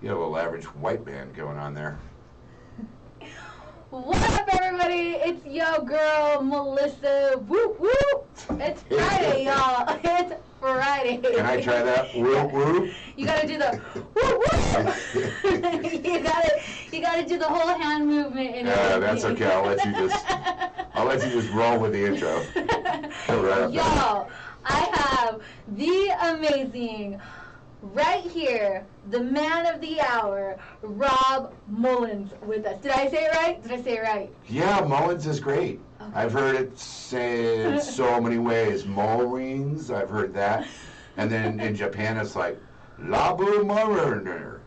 You had a little average white band going on there. What up, everybody? It's your girl, Melissa. Whoop, whoop. It's Friday, y'all. It's Friday. Can I try that? Whoop, whoop. You gotta do the whoop, whoop. you gotta do the whole hand movement. And that's okay. I'll let you just roll with the intro. Y'all, I have the amazing, right here, the man of the hour, Rob Mullins, with us. Did I say it right? Did I say it right? Yeah, Mullins is great. Okay. I've heard it said so many ways. Mullins, I've heard that. And then in Japan, it's like, Labu Mariner.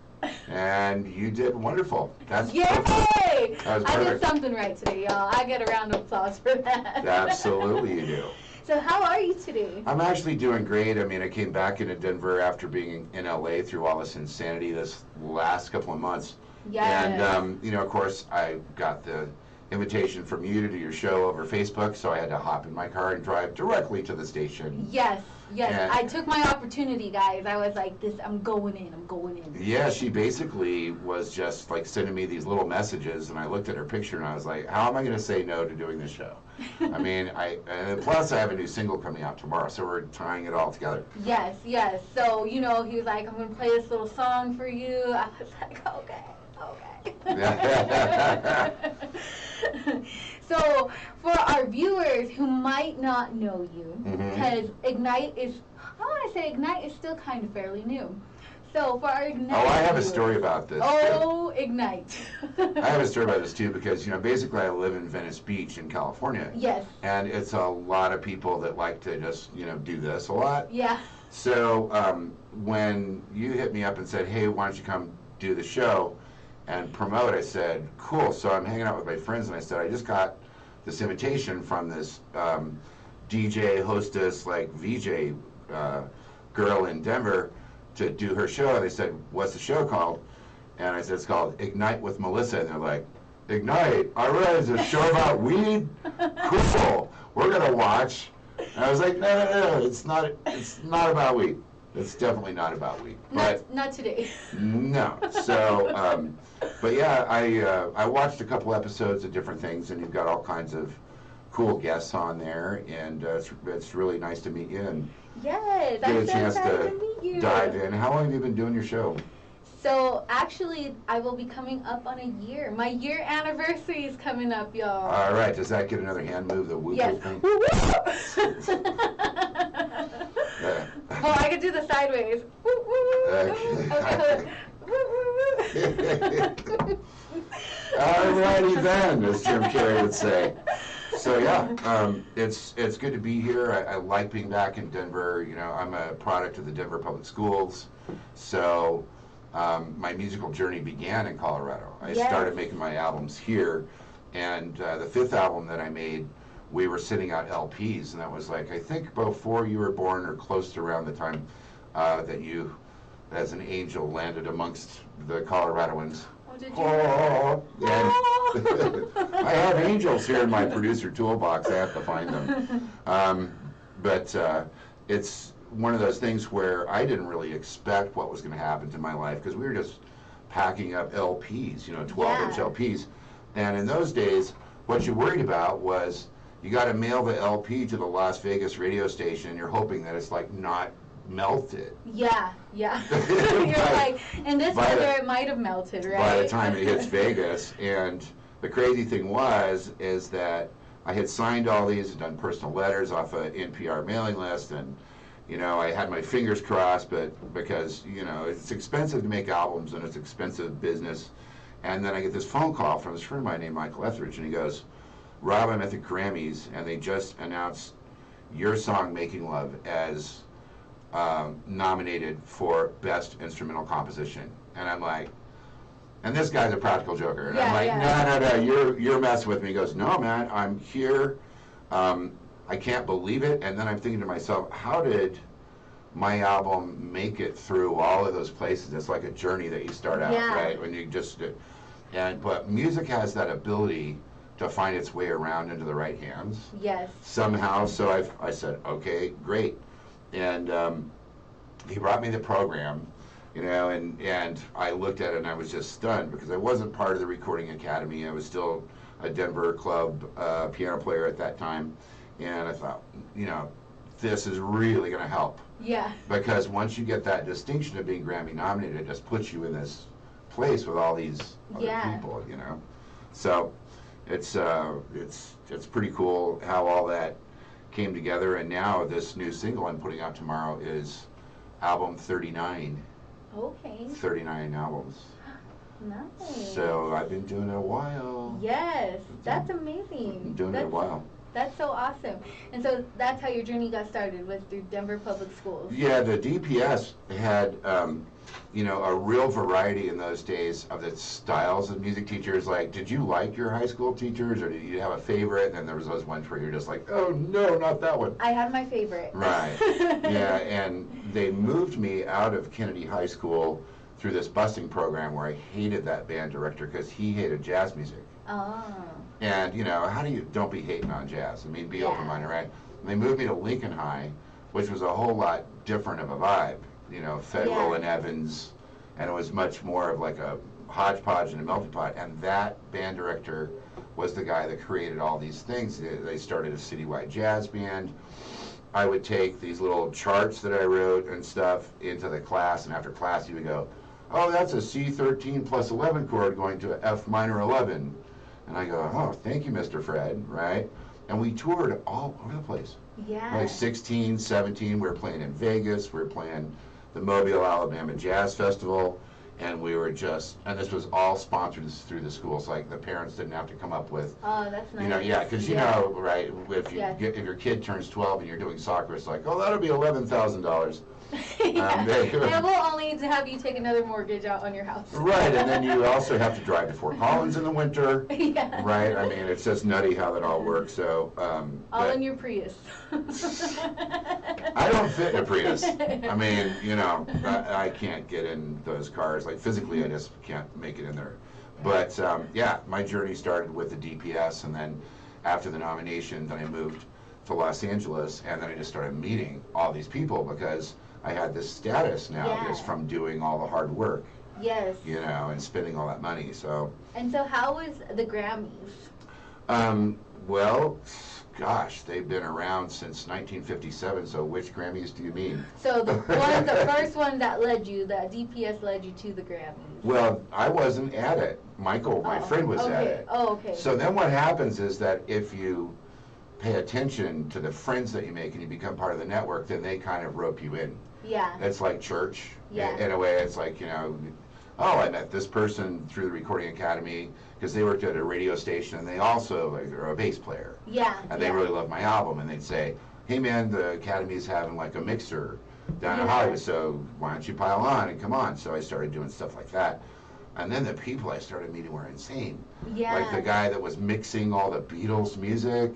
And you did wonderful. That's Yay! Perfect. That was I perfect. did something right today, y'all. I get a round of applause for that. Absolutely you do. So how are you today? I'm actually doing great. I mean, I came back into Denver after being in LA through all this insanity this last couple of months. Yes. And, you know, of course, I got the invitation from you to do your show over Facebook, so I had to hop in my car and drive directly to the station. Yes, yes. And I took my opportunity, guys. I was like, I'm going in. Yeah, she basically was just like sending me these little messages, and I looked at her picture and I was like, how am I going to say no to doing this show? I mean, and plus I have a new single coming out tomorrow, so we're tying it all together. Yes, yes. So, you know, he was like, I'm going to play this little song for you. I was like, okay. So, for our viewers who might not know you, because Ignite is, I want to say Ignite is still kind of fairly new. So, for our Ignite I have viewers, a story about this. Oh, too. Ignite. I have a story about this too, because, you know, basically I live in Venice Beach in California. Yes. And it's a lot of people that like to just, you know, do this a lot. Yeah. So when you hit me up and said, hey, why don't you come do the show and promote, I said, cool. So I'm hanging out with my friends, and I said, I just got this invitation from this DJ, hostess, like VJ girl in Denver to do her show. They said, what's the show called? And I said, it's called Ignite with Melissa. And they're like, Ignite? I realize it's a show about weed? Cool. We're going to watch. And I was like, no, it's not about weed. It's definitely not about weed. Not today. No. So, but yeah, I watched a couple episodes of different things, and you've got all kinds of cool guests on there, and it's really nice to meet you and yes, get a I'm so chance excited to meet you. dive in. How long have you been doing your show? So actually, I will be coming up on a year. My year anniversary is coming up, y'all. All right. Does that get another hand move? The whoop yes. thing? Woo woo. Well, I could do the sideways. Woo woo. Okay. Woo woo. Alrighty then, as Jim Carrey would say. So yeah, it's good to be here. I like being back in Denver. You know, I'm a product of the Denver Public Schools, so my musical journey began in Colorado. I started making my albums here, and the fifth album that I made, we were sending out LPs, and that was like, I think before you were born or close to around the time that you, as an angel, landed amongst the Coloradoans. Oh, did you? Oh, and I have angels here in my producer toolbox. I have to find them. But it's one of those things where I didn't really expect what was going to happen to my life, because we were just packing up LPs, you know, 12-inch LPs. And in those days, what you worried about was you got to mail the LP to the Las Vegas radio station, and you're hoping that it's like not melted. Yeah. You're like, in this weather it might have melted, right? By the time it hits Vegas. And the crazy thing is that I had signed all these and done personal letters off a NPR mailing list, and you know, I had my fingers crossed, but because, you know, it's expensive to make albums and it's expensive business. And then I get this phone call from this friend of mine named Michael Etheridge, and he goes, Rob, I'm at the Grammys, and they just announced your song, Making Love, as nominated for Best Instrumental Composition. And I'm like, and this guy's a practical joker. And I'm like, no, you're messing with me. He goes, no, man, I'm here. I can't believe it. And then I'm thinking to myself, how did my album make it through all of those places? It's like a journey that you start out, right? When you just, but music has that ability to find its way around into the right hands. Yes. Somehow, so I said, okay, great. And he brought me the program, you know, and I looked at it and I was just stunned because I wasn't part of the Recording Academy. I was still a Denver club piano player at that time, and I thought, you know, this is really going to help. Yeah. Because once you get that distinction of being Grammy nominated, it just puts you in this place with all these other people, you know. So it's pretty cool how all that came together, and now this new single I'm putting out tomorrow is album 39. Okay. 39 albums. Nice. So I've been doing it a while. Yes, that's amazing. Been doing it a while. That's so awesome. And so that's how your journey got started, was through Denver Public Schools. Yeah, the DPS had, you know, a real variety in those days of the styles of music teachers. Like, did you like your high school teachers, or did you have a favorite? And then there was those ones where you're just like, oh no, not that one. I had my favorite. Right. Yeah, and they moved me out of Kennedy High School through this busing program where I hated that band director because he hated jazz music. Oh. And, you know, don't be hating on jazz. I mean, be open-minded, right? And they moved me to Lincoln High, which was a whole lot different of a vibe, you know, Federal and Evans, and it was much more of like a hodgepodge and a melting pot. And that band director was the guy that created all these things. They started a citywide jazz band. I would take these little charts that I wrote and stuff into the class, and after class he would go, oh, that's a C13 plus 11 chord going to F minor 11. And I go, oh, thank you, Mr. Fred, right? And we toured all over the place. Yeah. Like 16, 17, we were playing in Vegas, we were playing the Mobile, Alabama Jazz Festival, and we were just, and this was all sponsored through the schools, like the parents didn't have to come up with. Oh, that's nice. You know, yeah, because you know, right, if your kid turns 12 and you're doing soccer, it's like, oh, that'll be $11,000. And we'll only have you take another mortgage out on your house. Right, and then you also have to drive to Fort Collins in the winter. Yeah. Right, I mean, it's just nutty how that all works. So all in your Prius. I don't fit in a Prius. I mean, you know, I can't get in those cars. Like physically, I just can't make it in there. But yeah, my journey started with the DPS, and then after the nomination, then I moved to Los Angeles, and then I just started meeting all these people because I had this status now just from doing all the hard work. Yes. You know, and spending all that money. So. And so, how was the Grammys? Well, gosh, they've been around since 1957. So, which Grammys do you mean? So the first one that led you, the DPS led you to the Grammys. Well, I wasn't at it. Michael, my friend, was at it. Oh, okay. So then, what happens is that if you pay attention to the friends that you make and you become part of the network, then they kind of rope you in. Yeah. It's like church. Yeah. In a way, it's like, you know, oh, I met this person through the Recording Academy because they worked at a radio station and they also are a bass player. Yeah. And they really love my album, and they'd say, hey man, the Academy's having like a mixer down in Hollywood, so why don't you pile on and come on? So I started doing stuff like that. And then the people I started meeting were insane. Yeah. Like the guy that was mixing all the Beatles music,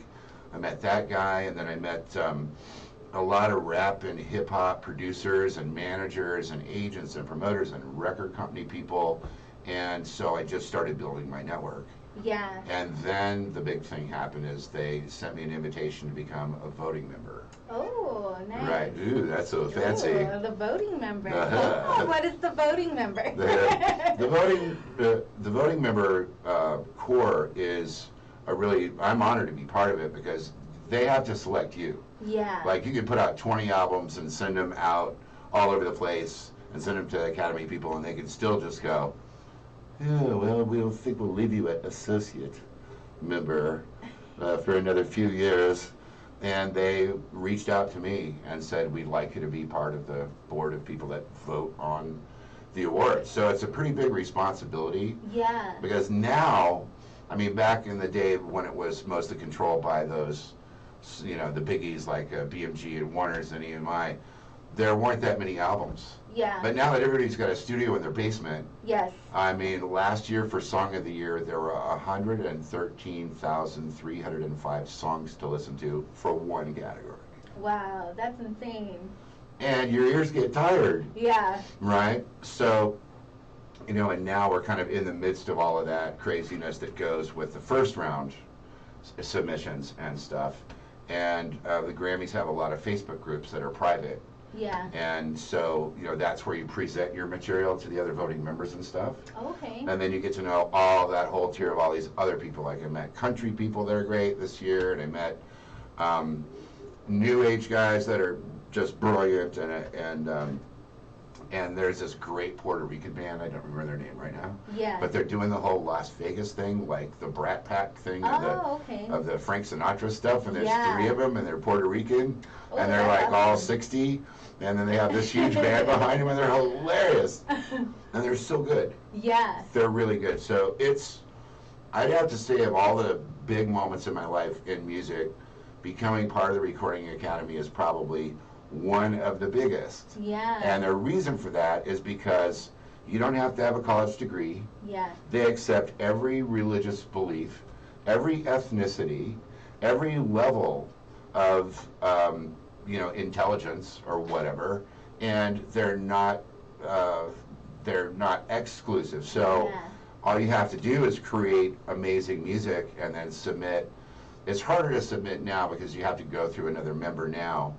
I met that guy, and then I met a lot of rap and hip hop producers and managers and agents and promoters and record company people, and so I just started building my network. Yeah. And then the big thing happened is they sent me an invitation to become a voting member. Oh, nice. Right. Ooh, that's so fancy. Ooh, the voting member. Oh, what is the voting member? The voting member core is I'm honored to be part of it because they have to select you. Yeah. Like you could put out 20 albums and send them out all over the place and send them to Academy people, and they could still just go, yeah, well, we don't think we'll leave you an associate member for another few years. And they reached out to me and said, we'd like you to be part of the board of people that vote on the awards. So it's a pretty big responsibility. Yeah. Because now, I mean, back in the day when it was mostly controlled by those, you know, the biggies like BMG and Warner's and EMI, there weren't that many albums. Yeah. But now that everybody's got a studio in their basement, yes. I mean, last year for Song of the Year, there were 113,305 songs to listen to for one category. Wow, that's insane. And your ears get tired. Yeah. Right? So, you know, and now we're kind of in the midst of all of that craziness that goes with the first round submissions and stuff. And the Grammys have a lot of Facebook groups that are private. Yeah. And so, that's where you present your material to the other voting members and stuff. Okay. And then you get to know all that whole tier of all these other people. Like I met country people that are great this year, and I met new age guys that are just brilliant, and there's this great Puerto Rican band, I don't remember their name right now. Yeah. But they're doing the whole Las Vegas thing, like the Brat Pack thing of the Frank Sinatra stuff, and there's 3 of them, and they're Puerto Rican, and they're like all 60, and then they have this huge band behind them, and they're hilarious, and they're so good. Yeah. They're really good. So I'd have to say, of all the big moments in my life in music, becoming part of the Recording Academy is probably one of the biggest. Yeah. And the reason for that is because you don't have to have a college degree. Yeah. They accept every religious belief, every ethnicity, every level of intelligence or whatever, and they're not exclusive. So all you have to do is create amazing music and then submit. It's harder to submit now because you have to go through another member now.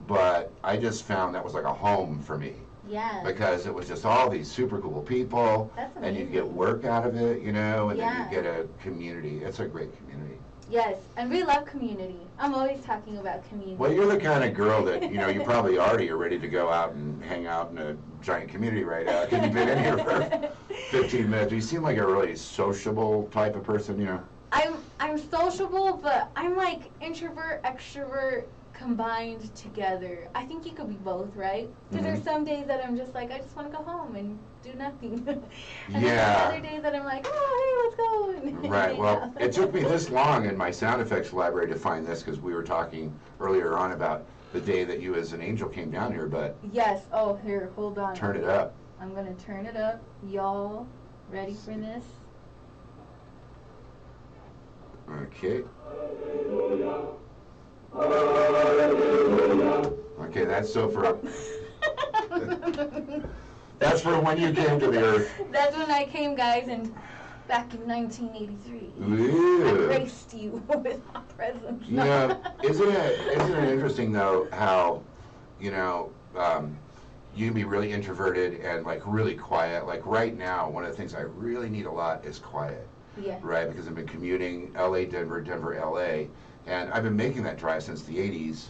But I just found that was like a home for me. Yeah. Because it was just all these super cool people. That's and you amazing. get work out of it, and then you get a community. It's a great community. Yes, and we love community. I'm always talking about community. Well, you're the kind of girl that, you probably already are ready to go out and hang out in a giant community right now. Because you've been in here for 15 minutes. You seem like a really sociable type of person, I'm sociable, but I'm like introvert, extrovert, combined together. I think you could be both, right? Because there's some days that I'm just like, I just want to go home and do nothing. And then there's other days that I'm like, oh, hey, let's go. Right, well, it took me this long in my sound effects library to find this, because we were talking earlier on about the day that you as an angel came down here, but... Yes, oh, here, hold on. Turn it up. I'm going to turn it up. Y'all ready for this? Okay. Okay, that's so for... That's for when you came to the earth. That's when I came, guys, and back in 1983. Ooh. I graced you with my presence. Isn't it interesting, though, how, you can be really introverted and, like, really quiet. Like, right now, one of the things I really need a lot is quiet. Yeah. Right, because I've been commuting LA, Denver, Denver, LA, and I've been making that drive since the 80s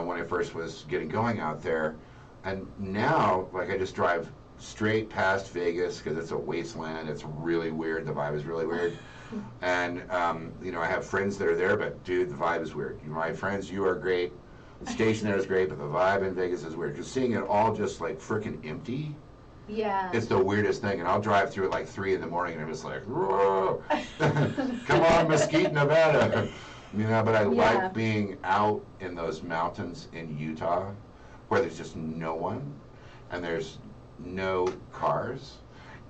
when I first was getting going out there. And now, like, I just drive straight past Vegas because it's a wasteland. It's really weird. The vibe is really weird. And, I have friends that are there, but, dude, the vibe is weird. My friends, you are great. The station there is great, but the vibe in Vegas is weird. Just seeing it all just, like, freaking empty. Yeah. It's the weirdest thing, and I'll drive through at like 3 in the morning, and I'm just like, whoa, come on, Mesquite, Nevada. But I like being out in those mountains in Utah, where there's just no one, and there's no cars,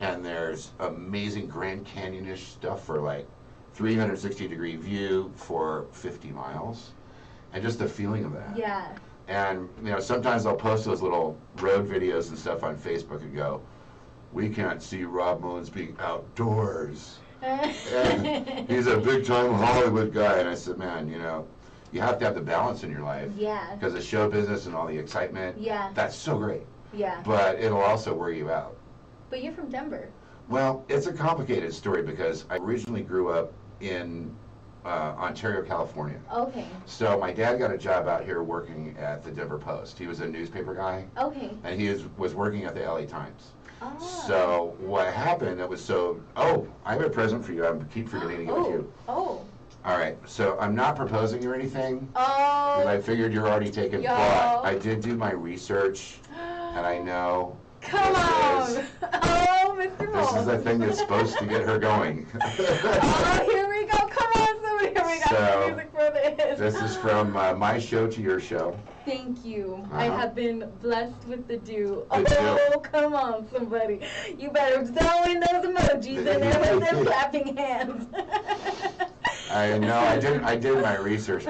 and there's amazing Grand Canyon-ish stuff for like 360-degree view for 50 miles, and just the feeling of that. Yeah. And, sometimes I'll post those little road videos and stuff on Facebook and go, we can't see Rob Mullins being outdoors. And he's a big-time Hollywood guy. And I said, man, you have to have the balance in your life. Yeah. Because the show business and all the excitement, that's so great. Yeah. But it'll also wear you out. But you're from Denver. Well, it's a complicated story because I originally grew up in Ontario, California. Okay. So my dad got a job out here working at the Denver Post. He was a newspaper guy. Okay. And he was working at the LA Times. Oh. So what happened, I have a present for you. I keep forgetting to give it to you. Oh. All right, so I'm not proposing or anything. Oh. Because I figured you're already taken, but I did do my research, and I know. Come on. Oh, Mr. Moll. This is the thing that's supposed to get her going. Oh, here we go. Come on, somebody. Here we got the music for this. This is from my show to your show. Thank you. I have been blessed with the dew. The Oh, come on, somebody. You better throw in those emojis in there with them clapping hands. I know, I did my research,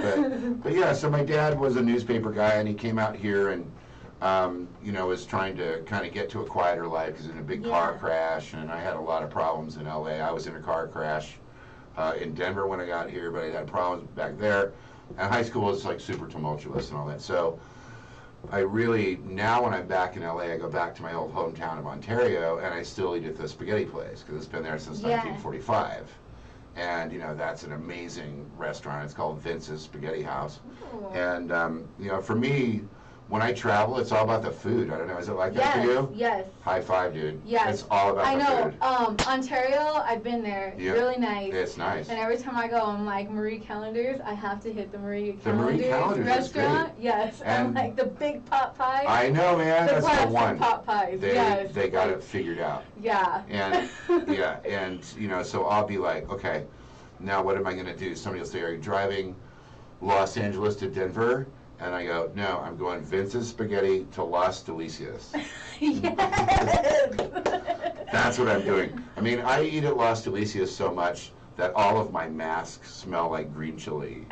but yeah, so my dad was a newspaper guy, and he came out here and, was trying to kind of get to a quieter life because in a big car crash, and I had a lot of problems in LA. I was in a car crash in Denver when I got here, but I had problems back there. And high school was like super tumultuous and all that. So I really, now when I'm back in LA, I go back to my old hometown of Ontario, and I still eat at the spaghetti place because it's been there since 1945. And, you know, that's an amazing restaurant. It's called Vince's Spaghetti House. Ooh. And, you know, for me, when I travel, it's all about the food. I don't know, is it like that for you? Yes. High five, dude. Yes. It's all about the food. I know. Ontario, I've been there. Yep. Really nice. It's nice. And every time I go, I'm like, Marie Callender's, I have to hit the Marie Callender's restaurant. Is yes. And like the big pot pies. I know, man. That's the one. Pot pies. They got it figured out. Yeah. And, yeah, and, you know, so I'll be like, okay, now what am I going to do? Somebody will say, are you driving Los Angeles to Denver? And I go, no, I'm going Vince's Spaghetti to Las Delicias. Yes! That's what I'm doing. I mean, I eat at Las Delicias so much that all of my masks smell like green chili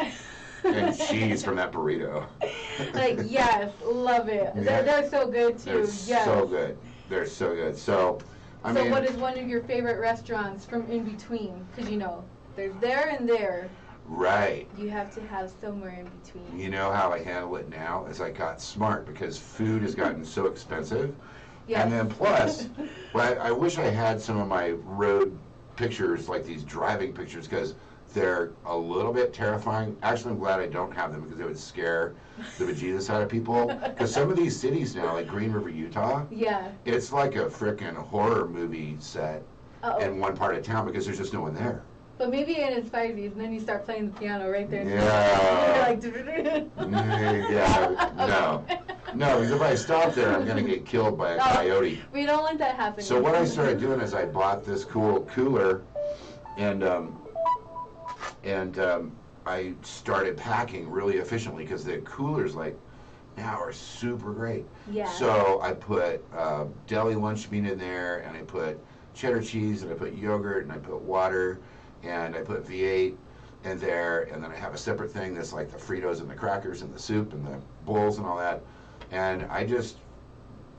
and cheese from that burrito. Like, yes, love it. Yeah. They're so good, too. They're so good. They're so good. So, I mean, what is one of your favorite restaurants from in between? Because, you know, there's there and there. Right. You have to have somewhere in between. You know how I handle it now is I got smart because food has gotten so expensive. Yes. And then plus, well, I wish I had some of my road pictures, like these driving pictures, because they're a little bit terrifying. Actually, I'm glad I don't have them because they would scare the bejesus out of people. Because some of these cities now, like Green River, Utah, yeah, it's like a freaking horror movie set in one part of town because there's just no one there. But maybe it inspires you, and then you start playing the piano right there. Yeah. Like, yeah, no. No, because if I stop there, I'm going to get killed by a coyote. We don't want that happening. So what I started doing is I bought this cool cooler, and I started packing really efficiently because the coolers, like, now are super great. Yeah. So I put deli lunch meat in there, and I put cheddar cheese, and I put yogurt, and I put water, and I put V8 in there, and then I have a separate thing that's like the Fritos and the crackers and the soup and the bowls and all that, and I just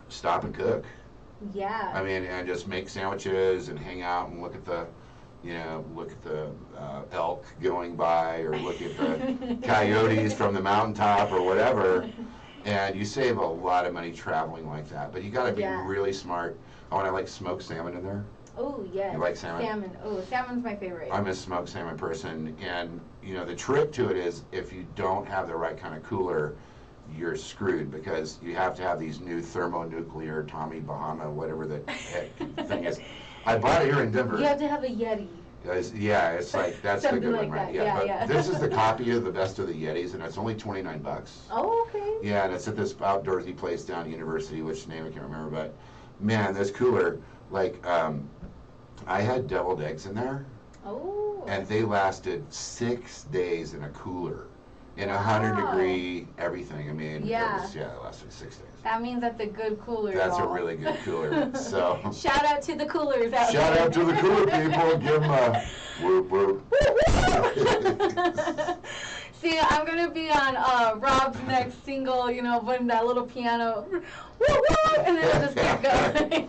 stop and cook. Yeah. I mean, and just make sandwiches and hang out and look at the, you know, elk going by or look at the coyotes from the mountaintop or whatever, and you save a lot of money traveling like that, but you got to be really smart. Oh, and I like smoked salmon in there. Oh, yes. You like salmon? Salmon. Oh, salmon's my favorite. I'm a smoked salmon person, and, you know, the trick to it is if you don't have the right kind of cooler, you're screwed because you have to have these new thermonuclear Tommy Bahama, whatever the heck thing is. I bought it here in Denver. You have to have a Yeti. Yeah, it's like, that's the good like one, right? Yeah, but this is the copy of the best of the Yetis, and it's only $29. Oh, okay. Yeah, and it's at this outdoorsy place down at University, which name I can't remember, but man, this cooler, like, I had deviled eggs in there. Oh. And they lasted 6 days in a cooler. In 100-degree everything. I mean, it lasted 6 days. That means that's a good cooler. That's a really good cooler. So shout out to the coolers out shout there. out to the cooler people. Give them a whoop whoop. See, I'm gonna be on Rob's next single. You know, when that little piano, woo woo, and then it'll just keep going.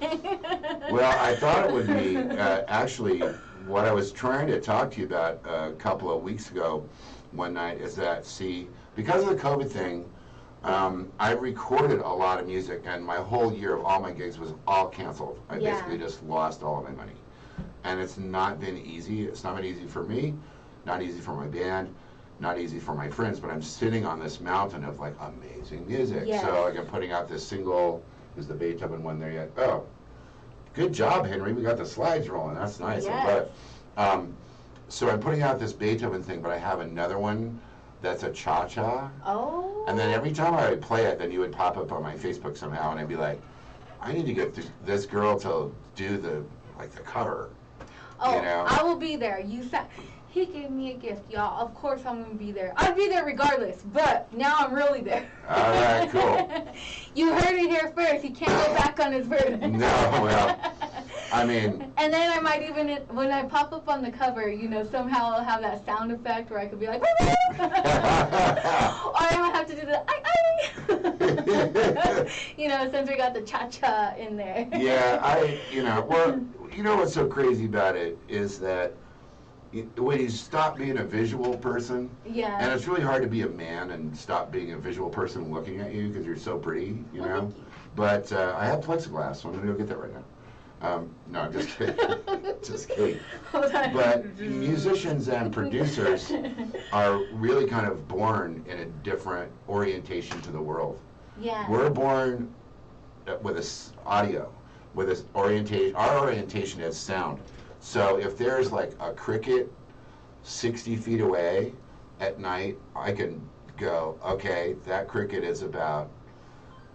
Well, I thought it would be actually what I was trying to talk to you about a couple of weeks ago. One night is that, see, because of the COVID thing, I recorded a lot of music, and my whole year of all my gigs was all canceled. I basically just lost all of my money. And it's not been easy. It's not been easy for me, not easy for my band, not easy for my friends, but I'm sitting on this mountain of, like, amazing music. Yes. So, like, I'm putting out this single. Is the Beethoven one there yet? Oh, good job, Henry. We got the slides rolling. That's nice. Yes. But, so I'm putting out this Beethoven thing, but I have another one that's a cha-cha. Oh. And then every time I would play it, then you would pop up on my Facebook somehow, and I'd be like, I need to get this girl to do the cover. Oh, you know? I will be there. He gave me a gift, y'all. Of course I'm going to be there. I'd be there regardless, but now I'm really there. All right, cool. You heard it here first. He can't go back on his word. No, well, I mean. And then I might even, when I pop up on the cover, you know, somehow I'll have that sound effect where I could be like, or I might have to do the, you know, since we got the cha-cha in there. Yeah, well, you know what's so crazy about it is that when you stop being a visual person, Yeah. and it's really hard to be a man and stop being a visual person looking at you because you're so pretty, you Well, know. thank you. But I have plexiglass, so I'm gonna go get that right now. No, I'm just kidding. Just kidding. Hold on. But musicians and producers are really kind of born in a different orientation to the world. Yeah. We're born with this audio, with this orientation. Our orientation is sound. So if there's like a cricket 60 feet away at night, I can go, okay, that cricket is about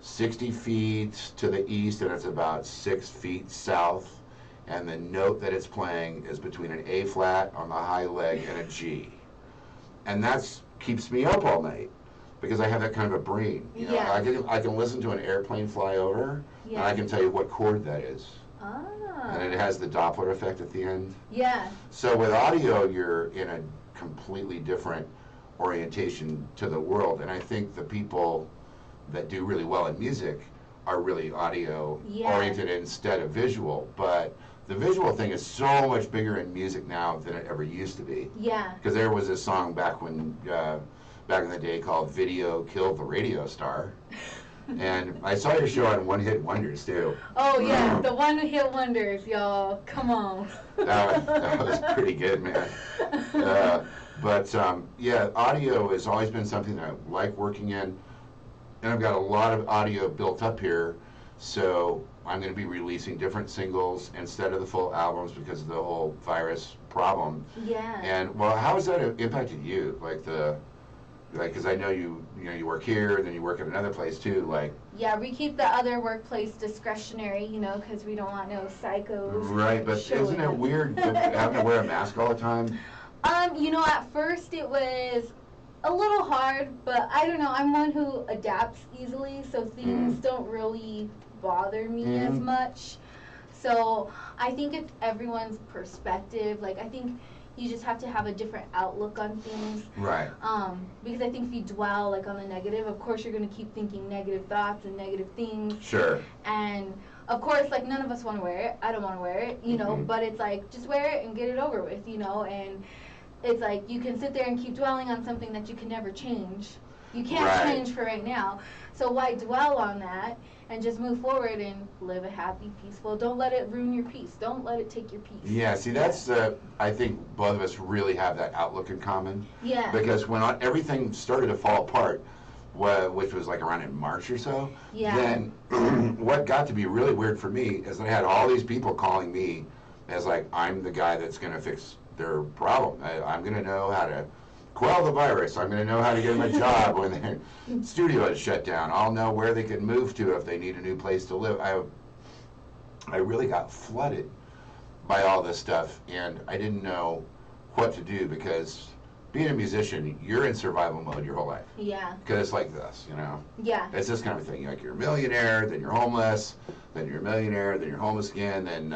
60 feet to the east and it's about 6 feet south, and the note that it's playing is between an A flat on the high leg and a G. And that's keeps me up all night because I have that kind of a brain. You know, Yeah. I can listen to an airplane fly over and I can tell you what chord that is. Ah. And it has the Doppler effect at the end. Yeah. So with audio, you're in a completely different orientation to the world. And I think the people that do really well in music are really audio oriented instead of visual. But the visual thing is so much bigger in music now than it ever used to be. Yeah. Because there was a song back when, back in the day called "Video Killed the Radio Star," and I saw your show on One Hit Wonders too. Oh yeah, the one hit wonders, y'all. Come on. That was pretty good, man. But yeah, audio has always been something that I like working in. And I've got a lot of audio built up here, so I'm going to be releasing different singles instead of the full albums because of the whole virus problem. Yeah. And well, how has that impacted you? Because I know you work here and then you work at another place too. Like. Yeah, we keep the other workplace discretionary, because we don't want no psychos. Right, but isn't it weird having to wear a mask all the time? At first it was a little hard, but I don't know. I'm one who adapts easily, so things don't really bother me as much. So I think it's everyone's perspective. Like, I think you just have to have a different outlook on things. Right. Because I think if you dwell, like, on the negative, of course you're going to keep thinking negative thoughts and negative things. Sure. And, of course, like, none of us want to wear it. I don't want to wear it, but it's like, just wear it and get it over with, and it's like you can sit there and keep dwelling on something that you can never change. You can't change for right now. So why dwell on that and just move forward and live a happy, peaceful. Don't let it ruin your peace. Don't let it take your peace. Yeah, see, that's, I think both of us really have that outlook in common. Yeah. Because when everything started to fall apart, which was like around in March or so, then what got to be really weird for me is that I had all these people calling me as like, I'm the guy that's going to fix their problem. I'm going to know how to quell the virus. I'm going to know how to get them a job when their studio is shut down. I'll know where they can move to if they need a new place to live. I really got flooded by all this stuff, and I didn't know what to do because being a musician, you're in survival mode your whole life. Yeah. Because it's like this, Yeah. It's this kind of thing. Like, you're a millionaire, then you're homeless, then you're a millionaire, then you're homeless again, then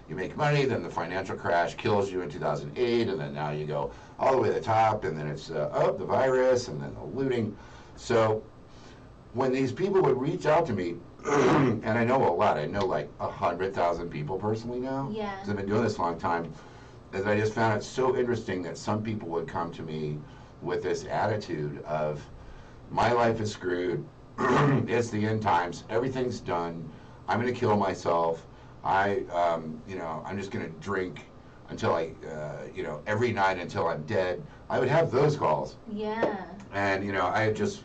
you make money, then the financial crash kills you in 2008, and then now you go all the way to the top, and then it's, the virus, and then the looting. So when these people would reach out to me, and I know a lot, I know like 100,000 people personally now, Yeah. because I've been doing this a long time, is I just found it so interesting that some people would come to me with this attitude of, my life is screwed, it's the end times, everything's done, I'm going to kill myself, I'm just going to drink until every night until I'm dead. I would have those calls. Yeah. And, I just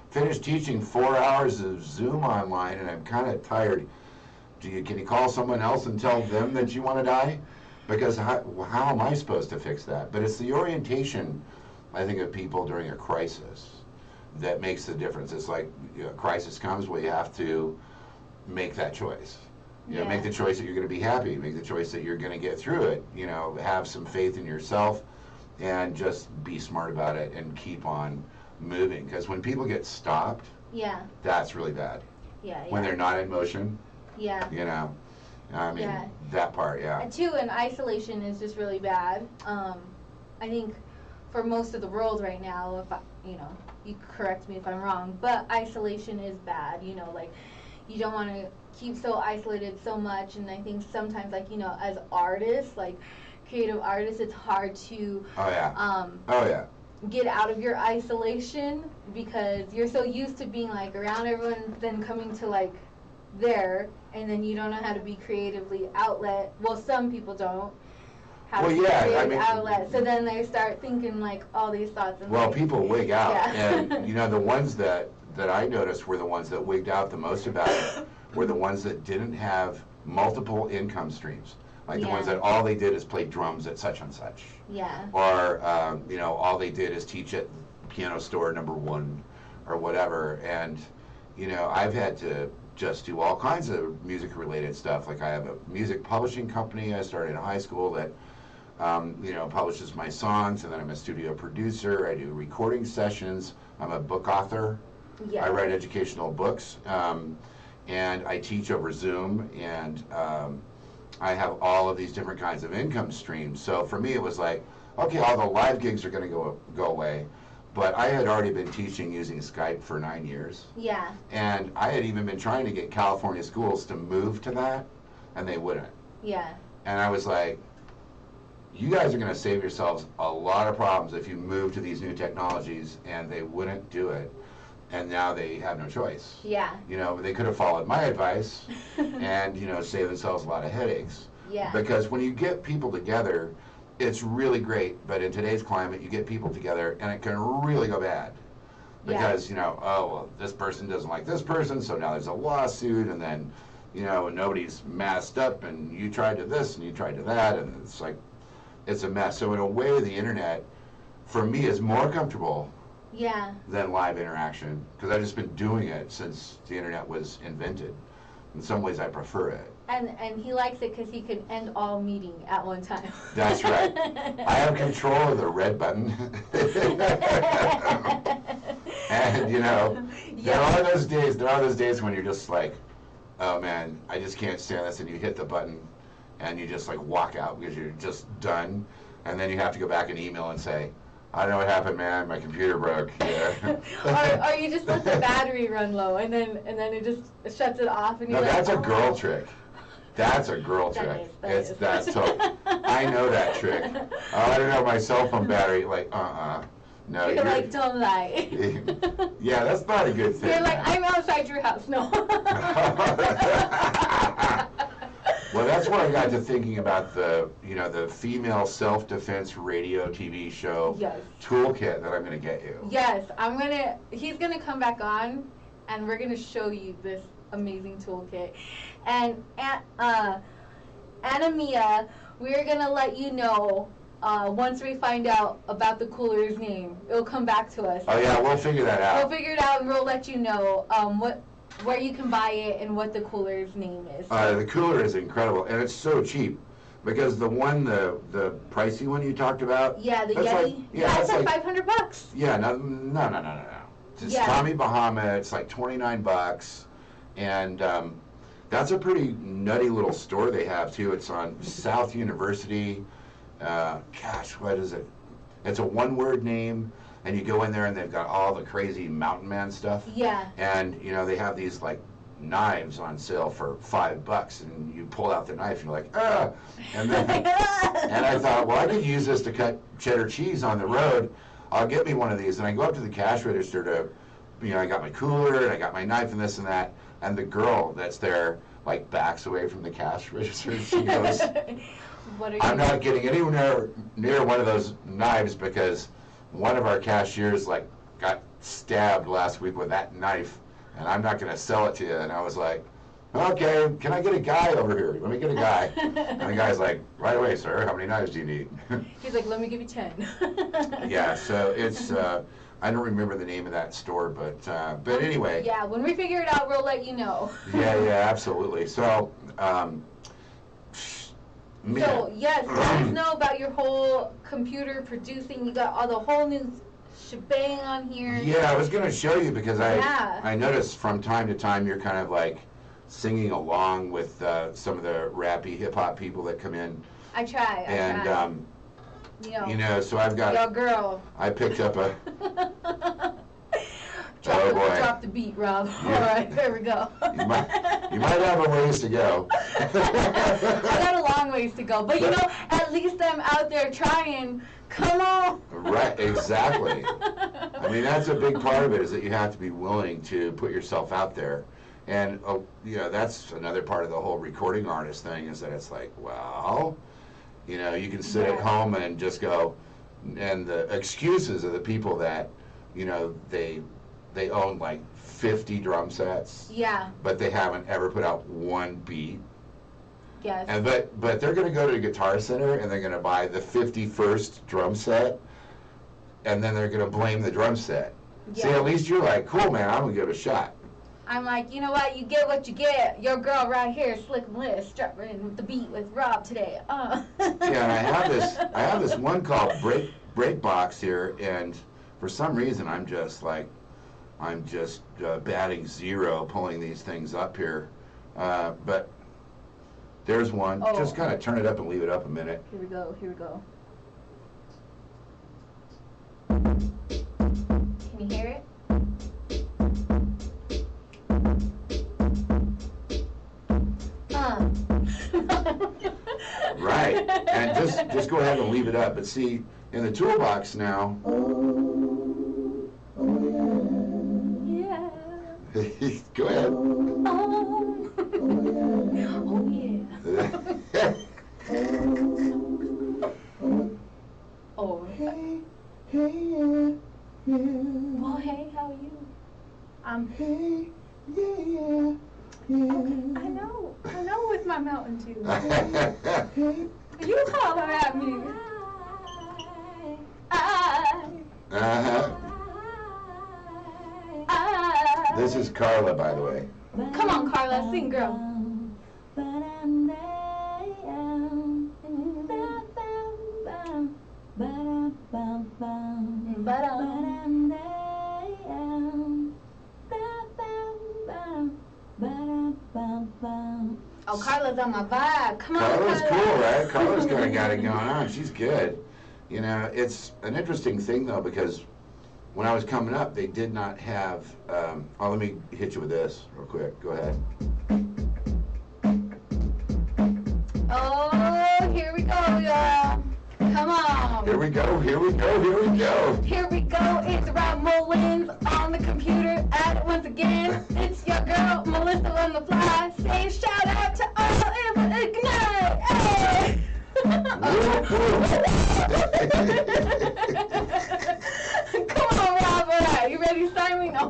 finished teaching 4 hours of Zoom online and I'm kind of tired. Can you call someone else and tell them that you want to die? Because how am I supposed to fix that? But it's the orientation, I think, of people during a crisis that makes the difference. It's like a crisis comes where you have to make that choice. Make the choice that you're going to be happy. Make the choice that you're going to get through it. Have some faith in yourself and just be smart about it and keep on moving. Because when people get stopped, that's really bad. Yeah. When they're not in motion. Yeah. That part, And two, and isolation is just really bad. I think for most of the world right now, if you correct me if I'm wrong, but isolation is bad. Like, you don't want to keep so isolated so much, and I think sometimes, like, as artists, like, creative artist, it's hard to Oh yeah. get out of your isolation because you're so used to being like around everyone, then coming to like there, and then you don't know how to be creatively outlet. Well, some people don't have a creative outlet, so then they start thinking like all these thoughts. And well, like, people wig out, yeah. and you know the ones that I noticed were the ones that wigged out the most about it were the ones that didn't have multiple income streams. Like the ones that all they did is play drums at such and such. Yeah. Or, you know, all they did is teach at piano store #1 or whatever. And, you know, I've had to just do all kinds of music related stuff. Like I have a music publishing company I started in high school that, you know, publishes my songs. And then I'm a studio producer. I do recording sessions. I'm a book author. Yeah. I write educational books. And I teach over Zoom. And, I have all of these different kinds of income streams. So for me, it was like, okay, all the live gigs are going to go away. But I had already been teaching using Skype for 9 years. Yeah. And I had even been trying to get California schools to move to that, and they wouldn't. Yeah. And I was like, you guys are going to save yourselves a lot of problems if you move to these new technologies, and they wouldn't do it. And now they have no choice. Yeah. You know, they could have followed my advice and, you know, save themselves a lot of headaches. Yeah. Because when you get people together, it's really great. But in today's climate, you get people together and it can really go bad. Because, you know, oh, well, this person doesn't like this person, so now there's a lawsuit, and then, you know, nobody's masked up, and you tried to this and you tried to that, and it's like, it's a mess. So in a way, the internet, for me, is more comfortable than live interaction, because I've just been doing it since the internet was invented. In some ways, I prefer it. And he likes it because he can end all meeting at one time. That's right. I have control of the red button. And you know, there are those days when you're just like, oh man, I just can't stand this, and you hit the button and you just like walk out because you're just done, and then you have to go back and email and say, I don't know what happened, man. My computer broke. Yeah. or you just let the battery run low, and then it just shuts it off, and you're no, like, that's a girl trick. That's a girl trick. That's so. I know that trick. Oh, I don't know my cell phone battery. Like, no. You're like, don't lie. Yeah, that's not a good thing. You're like, I'm outside your house. No. Well, that's where I got to thinking about the female self-defense radio TV show toolkit that I'm going to get you. Yes, he's going to come back on, and we're going to show you this amazing toolkit. And Anna Mia, we're going to let you know once we find out about the cooler's name. It'll come back to us. Oh yeah, we'll figure that out. We'll figure it out, and we'll let you know where you can buy it and what the cooler's name is. The cooler is incredible, and it's so cheap. Because the pricey one you talked about. Yeah, the Yeti. It's like $500. Yeah, no. It's Tommy Bahama. It's like $29, and that's a pretty nutty little store they have too. It's on South University. Gosh, what is it? It's a one-word name. And you go in there and they've got all the crazy mountain man stuff. Yeah. And, you know, they have these, like, knives on sale for $5, and you pull out the knife and you're like, ah! And then, and I thought, well, I could use this to cut cheddar cheese on the road. I'll get me one of these. And I go up to the cash register to, you know, I got my cooler and I got my knife and this and that. And the girl that's there, like, backs away from the cash register. She goes, I'm not getting anywhere near one of those knives because one of our cashiers like got stabbed last week with that knife, and I'm not going to sell it to you. And I was like, okay, can I get a guy over here? Let me get a guy. And the guy's like, right away, sir. How many knives do you need? He's like, let me give you 10. Yeah, so it's, I don't remember the name of that store, but anyway. Yeah, when we figure it out, we'll let you know. Yeah, absolutely. So, So, yes, let us know about your whole computer producing. You got all the whole new shebang on here. Yeah, I was going to show you because I noticed from time to time you're kind of like singing along with some of the rappy hip-hop people that come in. I try. You know, so I've got... Yo, girl. I picked up a... Drop the beat, Rob. Yeah. All right, there we go. You might have a ways to go. I got a long ways to go, but you know, at least I'm out there trying. Come on. Right, exactly. I mean, that's a big part of it, is that you have to be willing to put yourself out there. And, you know, that's another part of the whole recording artist thing, is that it's like, well, you know, you can sit at home and just go, and the excuses of the people that, you know, they own like 50 drum sets, Yeah. but they haven't ever put out one beat. Yes. And but they're going to go to the Guitar Center and they're going to buy the 51st drum set, and then they're going to blame the drum set. Yeah. See, at least you're like, cool, man, I'm going to give it a shot. I'm like, you know what? You get what you get. Your girl right here, Slick Bliss, dropping with the beat with Rob today. Yeah, and I have this one called Break Box here, and for some reason I'm just batting zero pulling these things up here, but there's one. Oh. Just kind of turn it up and leave it up a minute. Here we go. Here we go. Can you hear it? Right, and just go ahead and leave it up. But see, in the toolbox now. Yeah. Go ahead. Oh. Oh yeah. Oh. Hey, yeah. Well, hey, how are you? Hey, yeah. Okay, I know with my Mountain Dew. You holler at me. Uh-huh. This is Carla, by the way. Come on, Carla, sing, girl. Oh, Carla's on my vibe. Come on, Carla's Carla. cool, right? Carla's kind of got it going on. She's good. You know, it's an interesting thing, though, because when I was coming up, they did not have, let me hit you with this real quick. Go ahead. Oh, here we go, y'all. Come on. Here we go, here we go, here we go. Here we go. It's Rob Mullins on the computer at it once again. It's your girl, Melissa on the fly. Say shout out to all in Ignite. Hey! Come on, Rob. All right. You ready to sign me? No.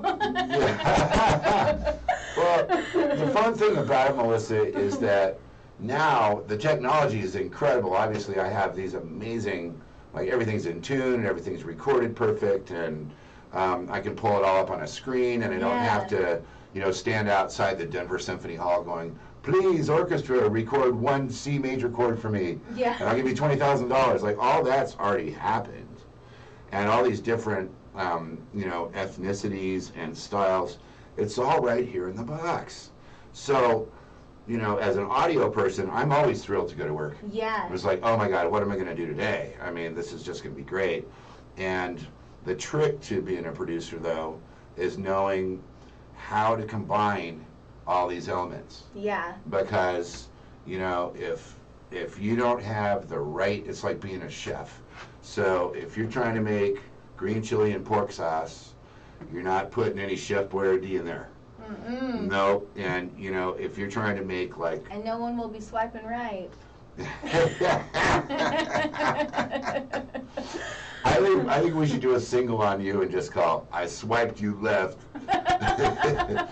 Well, the fun thing about it, Melissa, is that now the technology is incredible. Obviously, I have these amazing, like everything's in tune and everything's recorded perfect, and I can pull it all up on a screen, and I don't have to, you know, stand outside the Denver Symphony Hall going, please, orchestra, record one C major chord for me, Yeah. and I'll give you $20,000. Like, all that's already happened, and all these different, you know, ethnicities and styles, it's all right here in the box. So, you know, as an audio person, I'm always thrilled to go to work. Yeah. It was like, oh my God, what am I going to do today? I mean, this is just going to be great. And the trick to being a producer, though, is knowing how to combine all these elements. Yeah. Because, you know, if you don't have the right, it's like being a chef. So if you're trying to make green chili and pork sauce, you're not putting any Chef Boyardee in there. Mm-mm. No, and you know, if you're trying to make like And no one will be swiping right. I think we should do a single on you and just call I Swiped You Left. Time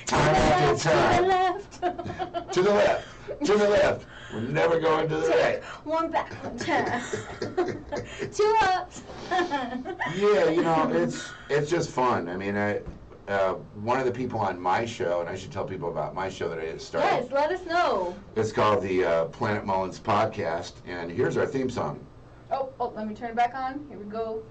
after time. To the left. To the left. To the left. We're never going to the right. One back, one turn. Two ups. Yeah, you know, it's just fun. I mean, one of the people on my show, and I should tell people about my show that I just started. Yes, let us know. It's called the Planet Mullins Podcast, and here's our theme song. Oh, let me turn it back on. Here we go.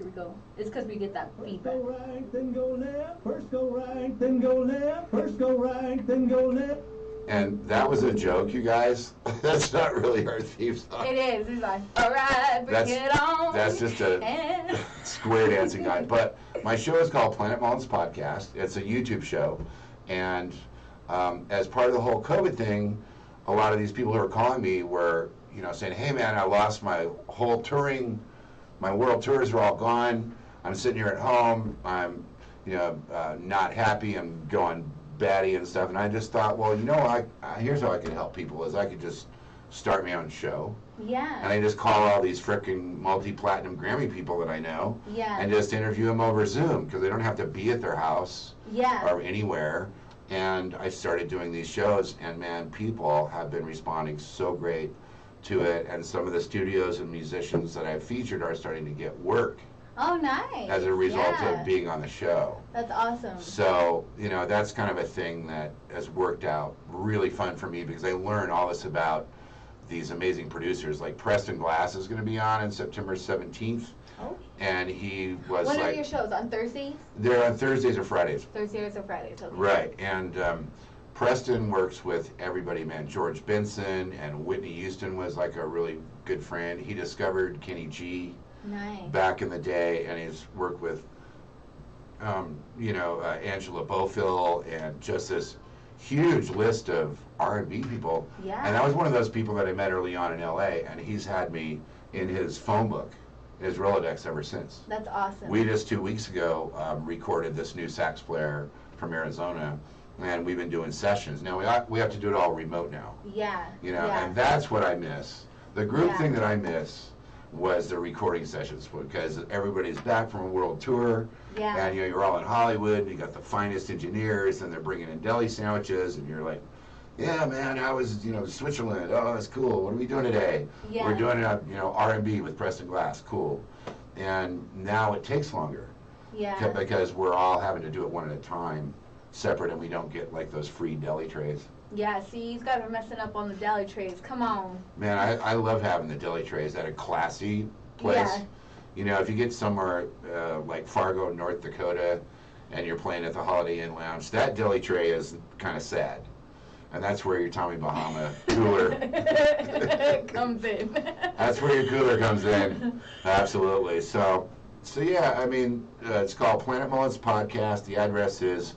It's because we get that feedback. Go right, then go left. First go right, then go left. First go right, then go left. And that was a joke, you guys. That's not really our theme song. It is. He's like, all right, bring it on. That's just a square dancing guy. But my show is called Planet Mullins Podcast. It's a YouTube show. And as part of the whole COVID thing, a lot of these people who are calling me were, saying, hey, man, I lost my whole touring. My world tours are all gone. I'm sitting here at home. I'm, not happy. I'm going batty and stuff. And I just thought, well, here's how I could help people is I could just start my own show. Yeah. And I just call all these frickin' multi-platinum Grammy people that I know. Yeah. And just interview them over Zoom because they don't have to be at their house. Yeah. Or anywhere. And I started doing these shows, and man, people have been responding so great to it. And some of the studios and musicians that I've featured are starting to get work. Oh, nice. As a result yeah. of being on the show. That's awesome. So, that's kind of a thing that has worked out really fun for me because I learn all this about these amazing producers. Like Preston Glass is going to be on September 17th. Oh. And he was When are your shows? On Thursdays? They're on Thursdays or Fridays. Thursdays or Fridays, okay. Right. And Preston works with everybody, man. George Benson and Whitney Houston was like a really good friend. He discovered Kenny G. Nice. Back in the day, and he's worked with, Angela Bofill and just this huge list of R&B people. Yeah. And that was one of those people that I met early on in LA, and he's had me in his phone book, his Rolodex ever since. That's awesome. We just 2 weeks ago recorded this new sax player from Arizona, and we've been doing sessions. Now we have to do it all remote now. Yeah. Yeah. And that's what I miss. The group thing that I miss was the recording sessions because everybody's back from a world tour. Yeah. And you're all in Hollywood, and you got the finest engineers, and they're bringing in deli sandwiches, and you're like, yeah, man, I was, Switzerland. Oh, that's cool. What are we doing today? Yeah. We're doing R&B with Preston Glass. Cool. And now it takes longer. Yeah. Because we're all having to do it one at a time, separate, and we don't get like those free deli trays. Yeah, see, you guys are messing up on the deli trays. Come on. Man, I love having the deli trays at a classy place. Yeah. If you get somewhere like Fargo, North Dakota, and you're playing at the Holiday Inn Lounge, that deli tray is kind of sad. And that's where your Tommy Bahama cooler comes in. That's where your cooler comes in. Absolutely. So yeah, it's called Planet Mullins Podcast. The address is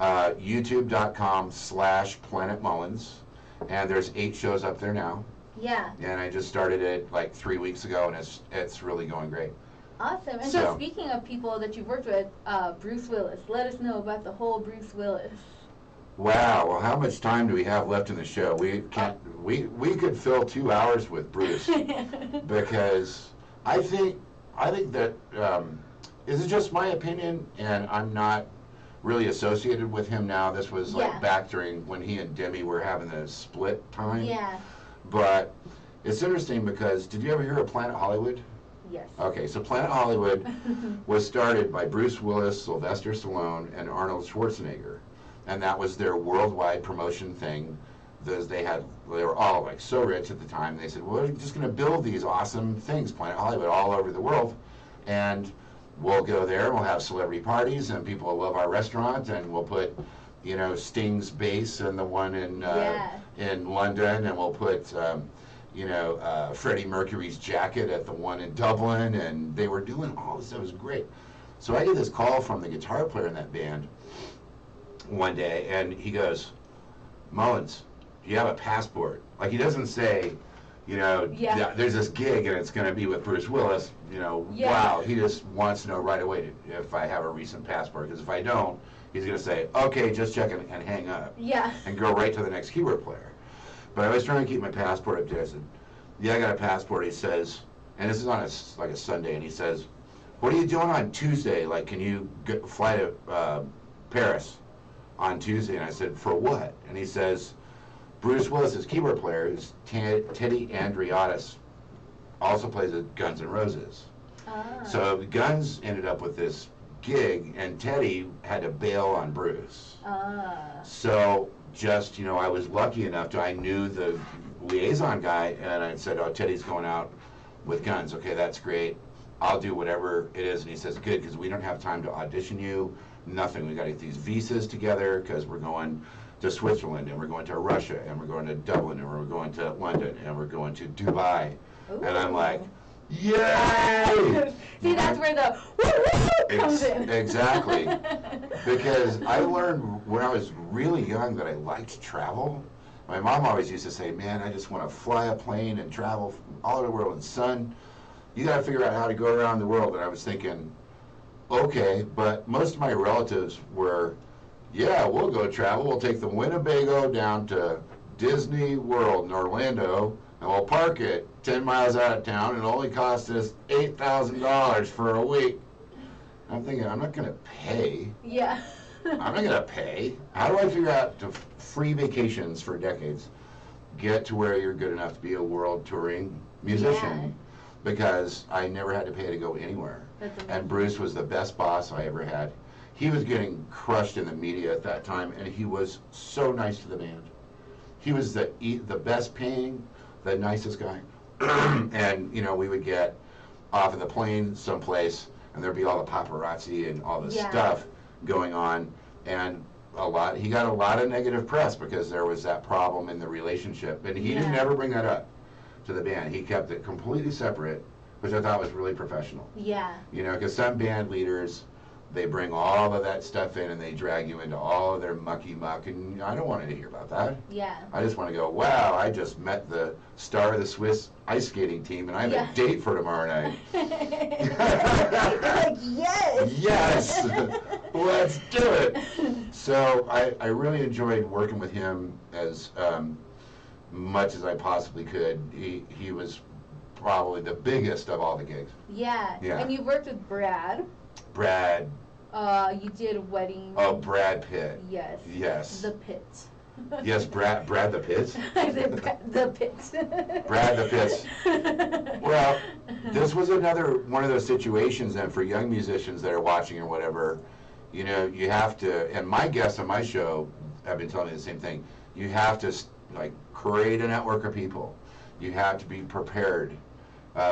youtube.com/Planet Mullins. And there's 8 shows up there now. Yeah. And I just started it like 3 weeks ago, and it's really going great. Awesome. And so speaking of people that you've worked with, Bruce Willis. Let us know about the whole Bruce Willis. Wow. Well, how much time do we have left in the show? We can't. We could fill 2 hours with Bruce because I think that this is just my opinion, and I'm not really associated with him now. This was like back during when he and Demi were having the split time. Yeah. But it's interesting because did you ever hear of Planet Hollywood? Yes. Okay, so Planet Hollywood was started by Bruce Willis, Sylvester Stallone, and Arnold Schwarzenegger, and that was their worldwide promotion thing. They were all like so rich at the time. They said, well, we're just going to build these awesome things, Planet Hollywood, all over the world, and we'll go there and we'll have celebrity parties and people will love our restaurant, and we'll put Sting's base and the one in London, and we'll put Freddie Mercury's jacket at the one in Dublin, and they were doing all this. It was great. So I get this call from the guitar player in that band one day, and he goes, Mullins, do you have a passport? Like, he doesn't say, there's this gig and it's going to be with Bruce Willis, wow. He just wants to know right away if I have a recent passport, because if I don't, he's going to say, okay, just check and hang up. Yeah. And go right to the next keyboard player. But I was trying to keep my passport up there. I said, yeah, I got a passport. He says, and this is on a Sunday, and he says, what are you doing on Tuesday? Like, can you fly to Paris on Tuesday? And I said, for what? And he says, Bruce Willis's keyboard player is Teddy Andriotis, also plays at Guns N' Roses. So Guns ended up with this gig, and Teddy had to bail on Bruce. So just, I was lucky enough I knew the liaison guy, and I said, oh, Teddy's going out with Guns. Okay, that's great. I'll do whatever it is. And he says, good, because we don't have time to audition you, nothing. We got to get these visas together because we're going to Switzerland, and we're going to Russia, and we're going to Dublin, and we're going to London, and we're going to Dubai. Ooh. And I'm like, yay! See, that's where the woo-woo comes in. Exactly. Because I learned when I was really young that I liked travel. My mom always used to say, man, I just want to fly a plane and travel all over the world. And son, you got to figure out how to go around the world. And I was thinking, okay, but most of my relatives were, yeah, we'll go travel. We'll take the Winnebago down to Disney World in Orlando, and we'll park it 10 miles out of town, and it only cost us $8,000 for a week. I'm thinking, I'm not going to pay. Yeah. I'm not going to pay. How do I figure out to free vacations for decades get to where you're good enough to be a world touring musician? Yeah. Because I never had to pay to go anywhere. That's amazing. And Bruce was the best boss I ever had. He was getting crushed in the media at that time, and he was so nice to the band. He was the best paying, the nicest guy. And, you know, we would get off of the plane someplace, and there'd be all the paparazzi and all this stuff going on. And he got a lot of negative press because there was that problem in the relationship. And he didn't ever bring that up to the band. He kept it completely separate, which I thought was really professional. Yeah. You know, because some band leaders, they bring all of that stuff in and they drag you into all of their mucky muck, and I don't want to hear about that. Yeah. I just want to go, wow, I just met the star of the Swiss ice skating team, and I have a date for tomorrow night. Like, yes! Yes! Let's do it! So I really enjoyed working with him as much as I possibly could. He was probably the biggest of all the gigs. Yeah. And you worked with Brad. Brad. You did Wedding. Oh, Brad Pitt. Yes. Yes. The Pit. Yes, Brad the Pitt. The Pit. Brad the Pitt. Well, this was another one of those situations then for young musicians that are watching or whatever. You know, you have to, and my guests on my show have been telling me the same thing. You have to like create a network of people. You have to be prepared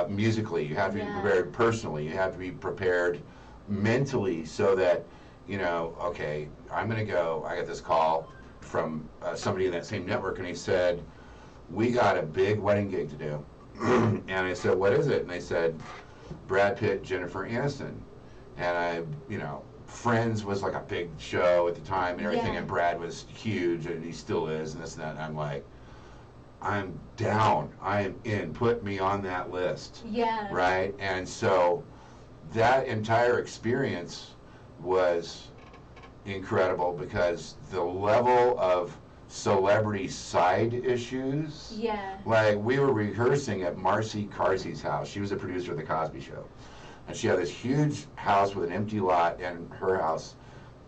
musically. You have to be prepared personally. You have to be prepared mentally so that, you know, okay, I'm going to go. I got this call from somebody in that same network, and he said, we got a big wedding gig to do. And I said, what is it? And they said, Brad Pitt, Jennifer Aniston. And I, you know, Friends was like a big show at the time and everything, and Brad was huge, and he still is, and this and that. And I'm like, I'm down. I am in. Put me on that list. Yeah. Right? And so that entire experience was incredible because the level of celebrity side issues. Yeah. Like, we were rehearsing at Marcy Carsey's house. She was a producer of The Cosby Show. And she had this huge house with an empty lot and her house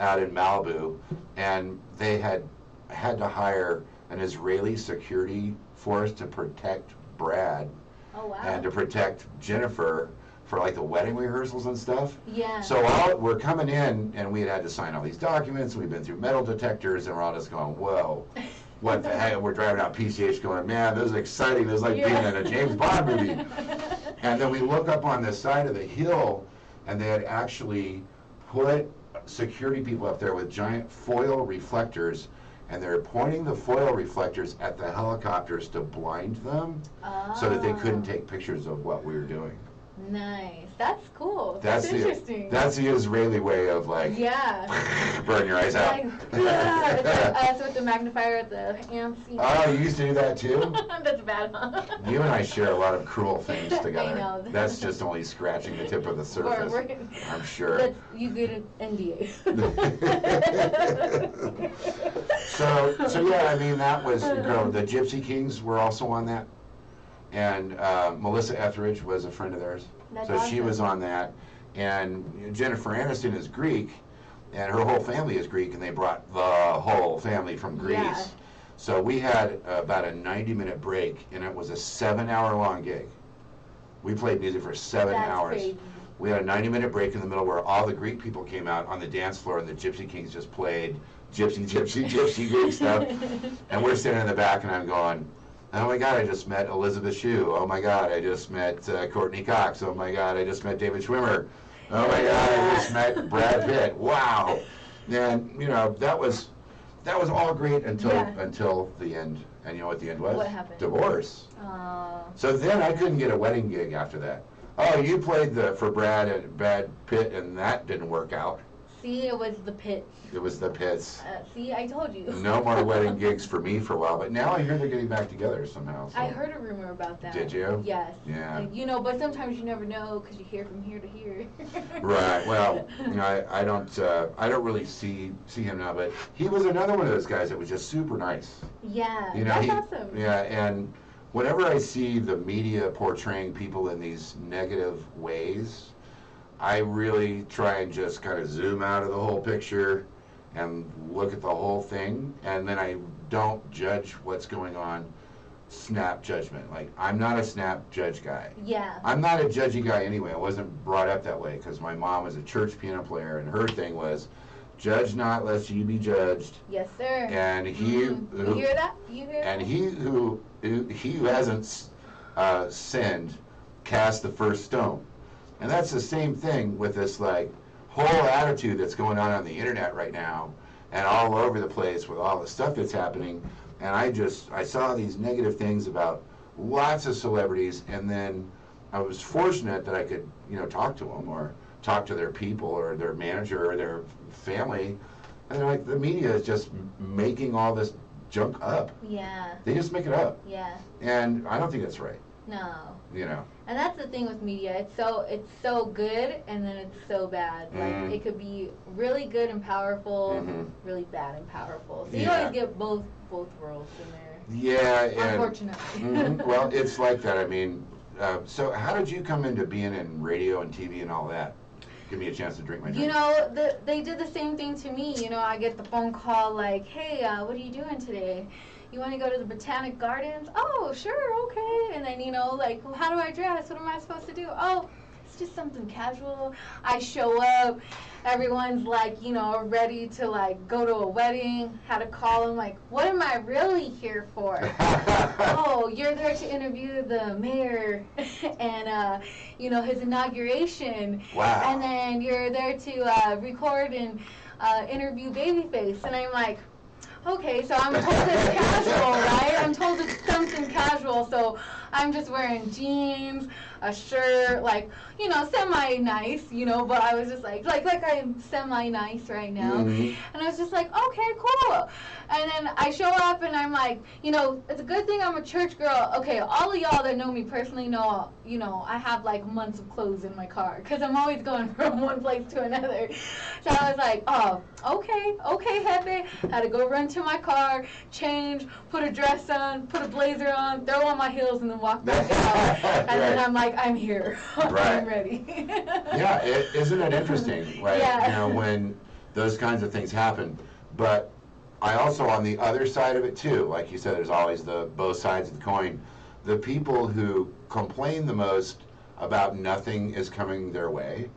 out in Malibu. And they had to hire an Israeli security force to protect Brad. Oh, wow. And to protect Jennifer for like the wedding rehearsals and stuff. Yeah. So we're coming in, and we had to sign all these documents. We've been through metal detectors, and we're all just going, whoa, what the heck? We're driving out PCH going, man, this is exciting. This is like being in a James Bond movie. And then we look up on the side of the hill, and they had actually put security people up there with giant foil reflectors, and they're pointing the foil reflectors at the helicopters to blind them so that they couldn't take pictures of what we were doing. Nice. That's cool. That's interesting. That's the Israeli way of like, burn your eyes out. Like, it's like us with the magnifier at the ants. You know? Oh, you used to do that too? That's bad, huh? You and I share a lot of cruel things together. I know. That's just only scratching the tip of the surface. I'm sure. That's, you get an NDA. So yeah, I mean, that was incredible. The Gypsy Kings were also on that. And Melissa Etheridge was a friend of theirs. That's so awesome. she was on that. And Jennifer Aniston is Greek, and her whole family is Greek, and they brought the whole family from Greece. Yeah. So we had about a 90-minute break, and it was a 7-hour-long gig. We played music for 7 hours. Crazy. We had a 90-minute break in the middle where all the Greek people came out on the dance floor, and the Gypsy Kings just played gypsy Greek stuff. And we're sitting in the back, and I'm going, oh my God, I just met Elizabeth Shue. Oh my God, I just met Courtney Cox. Oh my God, I just met David Schwimmer. Oh my God, I just met Brad Pitt. Wow. And, you know, that was that was all great until Yeah. until the end. And you know what the end was? What happened? Divorce. Oh. So then I couldn't get a wedding gig after that. Oh, you played for Brad Pitt, and that didn't work out. See, it was the pit. It was the Pitts. See, I told you. No more wedding gigs for me for a while, but now I hear they're getting back together somehow. So. I heard a rumor about that. Did you? Yes. Yeah. You know, but sometimes you never know because you hear from here to here. Right. Well, you know, I don't really see him now, but he was another one of those guys that was just super nice. Yeah. You know, That's awesome. Yeah, and whenever I see the media portraying people in these negative ways, I really try and just kind of zoom out of the whole picture and look at the whole thing, and then I don't judge what's going on, snap judgment. Like, I'm not a snap judge guy. Yeah. I'm not a judgy guy anyway. I wasn't brought up that way because my mom was a church piano player, and her thing was, judge not lest you be judged. Yes, sir. And he, You hear that? You hear and that? he who hasn't sinned cast the first stone. And that's the same thing with this like whole attitude that's going on the internet right now and all over the place with all the stuff that's happening. And I saw these negative things about lots of celebrities, and then I was fortunate that I could, talk to them or talk to their people or their manager or their family. And they're like, the media is just making all this junk up. Yeah. They just make it up. Yeah. And I don't think that's right. No. And that's the thing with media. It's so good, and then it's so bad. Like it could be really good and powerful, really bad and powerful. So you always get both worlds in there. Yeah. And, unfortunately. Well, it's like that. I mean, so how did you come into being in radio and TV and all that? Give me a chance to drink my drink. They did the same thing to me. I get the phone call like, hey, what are you doing today? You want to go to the Botanic Gardens? Oh, sure, okay. And then, like, well, how do I dress? What am I supposed to do? Oh, it's just something casual. I show up. Everyone's like, ready to like go to a wedding. Had to call them like, what am I really here for? Oh, you're there to interview the mayor and, his inauguration. Wow. And then you're there to record and interview Babyface. And I'm like, okay, so I'm told it's casual, right? I'm told it's something casual, so I'm just wearing jeans, a shirt, like, semi-nice, but I was just like I'm semi-nice right now. And I was just like, okay, cool. And then I show up and I'm like, it's a good thing I'm a church girl. Okay, all of y'all that know me personally know, I have like months of clothes in my car because I'm always going from one place to another. So I was like, oh, okay, Hefe. Had to go run to my car, change, put a dress on, put a blazer on, throw on my heels, and then walk back out. And then I'm like, I'm here. I'm ready. Yeah, isn't it interesting, right? Yeah. When those kinds of things happen. But I also, on the other side of it too, like you said, there's always both sides of the coin. The people who complain the most about nothing is coming their way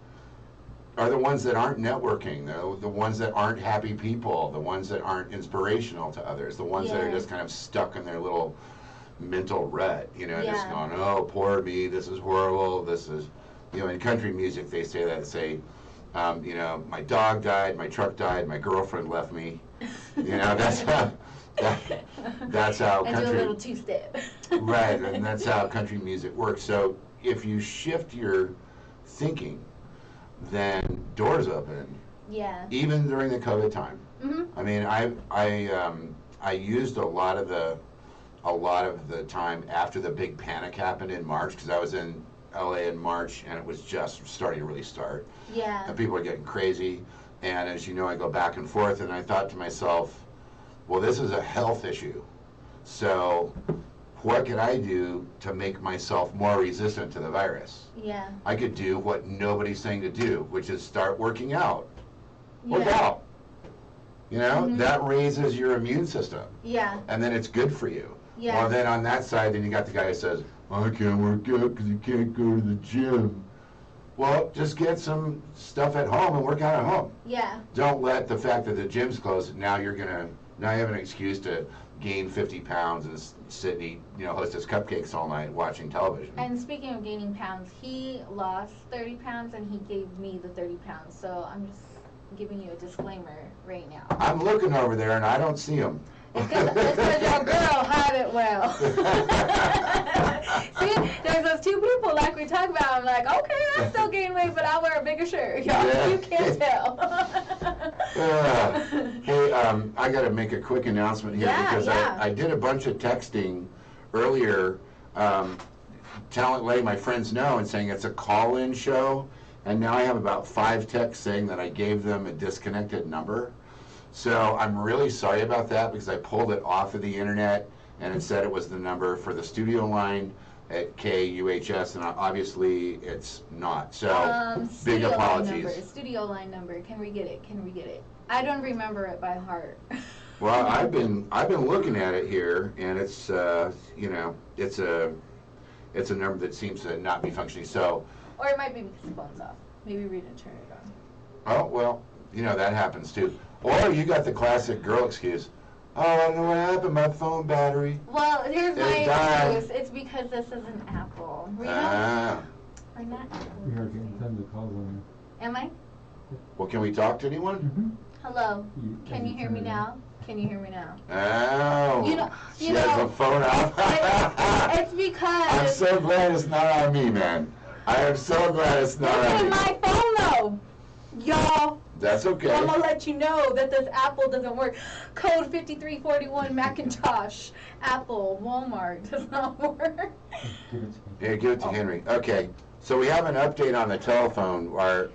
are the ones that aren't networking, the ones that aren't happy people, the ones that aren't inspirational to others, the ones that are just kind of stuck in their little mental rut, just going, oh, poor me, this is horrible, this is, in country music they say my dog died, my truck died, my girlfriend left me. That's how that's how and country. do a little two-step. Right, and that's how country music works. So if you shift your thinking, then doors open. Yeah. Even during the COVID time. I mean, I used a lot of the time after the big panic happened in March, because I was in LA in March and it was just starting to really start. Yeah. And people were getting crazy. And as you know, I go back and forth, and I thought to myself, well, this is a health issue. So what could I do to make myself more resistant to the virus? Yeah. I could do what nobody's saying to do, which is start working out. Work Yeah. out. That raises your immune system. Yeah. And then it's good for you. Yeah. Well, then on that side, then you got the guy who says, I can't work out because you can't go to the gym. Well, just get some stuff at home and work out at home. Yeah. Don't let the fact that the gym's closed, now you have an excuse to gain 50 pounds and sit and eat, Hostess cupcakes all night watching television. And speaking of gaining pounds, he lost 30 pounds and he gave me the 30 pounds. So I'm just giving you a disclaimer right now. I'm looking over there and I don't see them. It's because your girl had it well. See, there's those two people like we talk about. I'm like, okay, I still gain weight, but I wear a bigger shirt. Y'all, Yeah. you can't tell. Hey, I got to make a quick announcement here because yeah. I did a bunch of texting earlier, letting my friends know and saying it's a call-in show, and now I have about 5 texts saying that I gave them a disconnected number. So I'm really sorry about that because I pulled it off of the internet and it said it was the number for the studio line at KUHS, and obviously it's not. So big apologies. Studio line number. Can we get it? I don't remember it by heart. Well, I've been looking at it here, and it's it's a number that seems to not be functioning. So. Or it might be because the phone's off. Maybe we didn't turn it on. Oh well, that happens too. Or you got the classic girl excuse. Oh, I don't know what happened. My phone battery. Well, here's my died. excuse. It's because this is an Apple. We're Ah. not Apple. You're getting tons of calls on Am I? Well, can we talk to anyone? you. Hello. Can you hear me now? Oh. She has the phone off. It's because. I'm so glad it's not on me, man. I am so glad it's not Look on at me. my phone though, y'all. That's okay. So I'm gonna let you know that this Apple doesn't work. Code 5341 Macintosh, Apple, Walmart does not work. Here, give it to Henry. Okay. So we have an update on the telephone. Our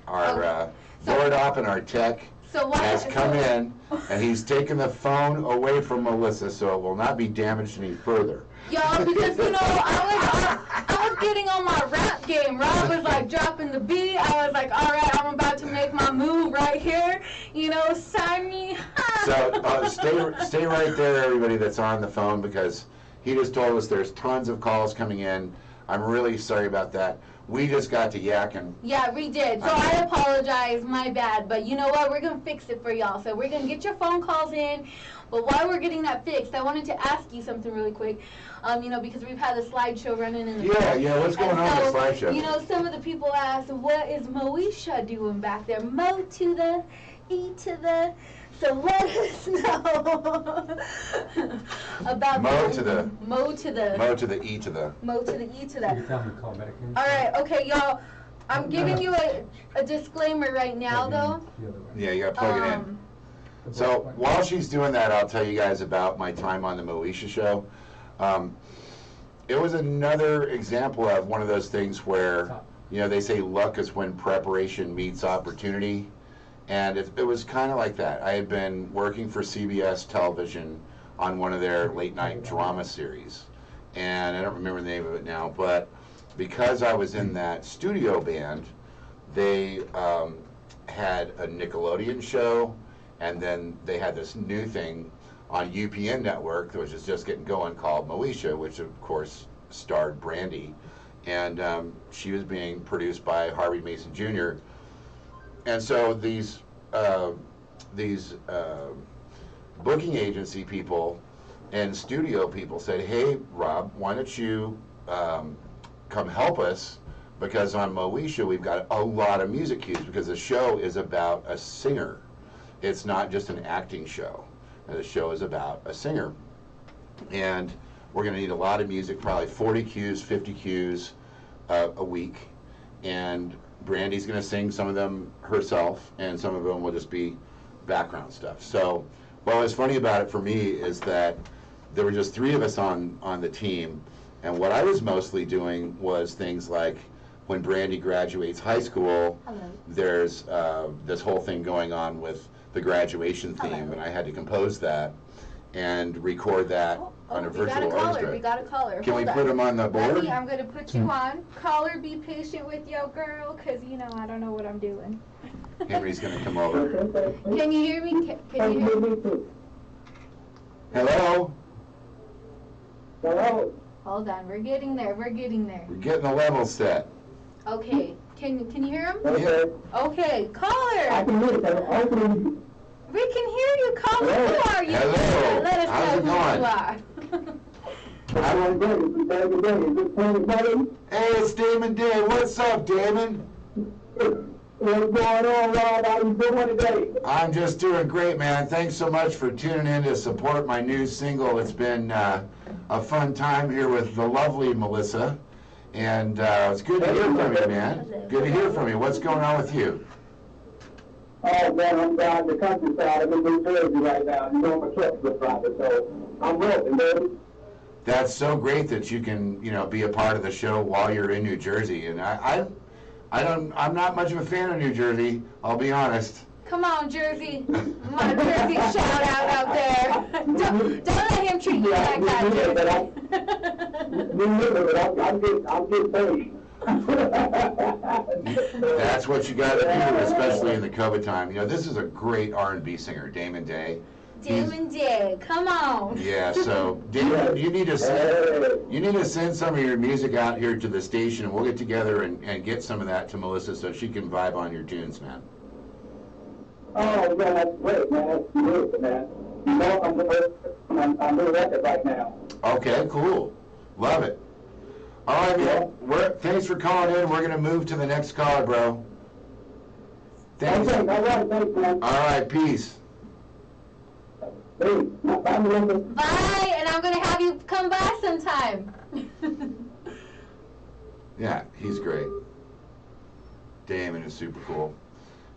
board op and our tech So what has come in, and he's taken the phone away from Melissa, so it will not be damaged any further. Y'all, because I was getting on my rap game. Rob was like dropping the beat. I was like, all right, I'm about to make my move right here. Sign me. So stay right there, everybody that's on the phone, because he just told us there's tons of calls coming in. I'm really sorry about that. We just got to yakking. Yeah, we did. So I apologize, my bad. But you know what? We're going to fix it for y'all. So we're going to get your phone calls in. But while we're getting that fixed, I wanted to ask you something really quick. Because we've had a slideshow running in the back. Yeah, what's going on with the slideshow? Some of the people asked, what is Moesha doing back there? Mo to the E to the... So let us know about Mo to the E to the. All right, okay, y'all. I'm giving you a disclaimer right now, though. Yeah, you got to plug it in. So while she's doing that, I'll tell you guys about my time on the Moesha show. It was another example of one of those things where, they say luck is when preparation meets opportunity. And it was kind of like that. I had been working for CBS television on one of their late night drama series. And I don't remember the name of it now, but because I was in that studio band, they had a Nickelodeon show, and then they had this new thing on UPN network that was just getting going called Moesha, which of course starred Brandy. And she was being produced by Harvey Mason Jr., and so these booking agency people and studio people said, hey, Rob, why don't you come help us? Because on Moesha, we've got a lot of music cues, because the show is about a singer. It's not just an acting show. The show is about a singer. And we're going to need a lot of music, probably 40 cues, 50 cues a week. And Brandy's going to sing some of them herself, and some of them will just be background stuff. So what was funny about it for me is that there were just 3 of us on the team, and what I was mostly doing was things like when Brandy graduates high school, there's this whole thing going on with the graduation theme, and I had to compose that and record that on a virtual orchestra. We got a caller. Can we put him on the board? I'm going to put you on. Caller, be patient with your girl, because, I don't know what I'm doing. Henry's going to come over. Can you hear me? Can you hear me? Hello? Hello? Hold on. We're getting there. We're getting the level set. Okay. Can you hear him? Yeah. Okay. Caller. I can hear you. We can hear you, caller. Who are you? Hello. Let us How's know it who you are. I'm Hey, it's Damon Day. What's up, Damon? What's going on, Rob? How you doing today? I'm just doing great, man. Thanks so much for tuning in to support my new single. It's been a fun time here with the lovely Melissa. And it's good to hear from you, man. Good to hear from you. What's going on with you? Oh, man, I'm down in the countryside. I'm in New Jersey right now. You know, I'm a trucker driver, so I'm working, baby. That's so great that you can, be a part of the show while you're in New Jersey. And I'm not much of a fan of New Jersey, I'll be honest. Come on, Jersey. Come on, Jersey, shout out there. Don't let him treat you like that, Jersey. I'm getting paid. That's what you got to do, especially in the COVID time. This is a great R&B singer, Damon Day. Damon Day, come on. Yeah, so Damon, you need to send some of your music out here to the station, and we'll get together and get some of that to Melissa so she can vibe on your tunes, man. Oh, man, that's great, man. That's beautiful, man. You know, I'm doing record right now. Okay, cool. Love it. All right, man. Thanks for calling in. We're going to move to the next caller, bro. Thanks. Okay, all right, thanks, man. All right, peace. Hey, bye, Melissa. Bye, and I'm going to have you come by sometime. Yeah, he's great. Damon is super cool.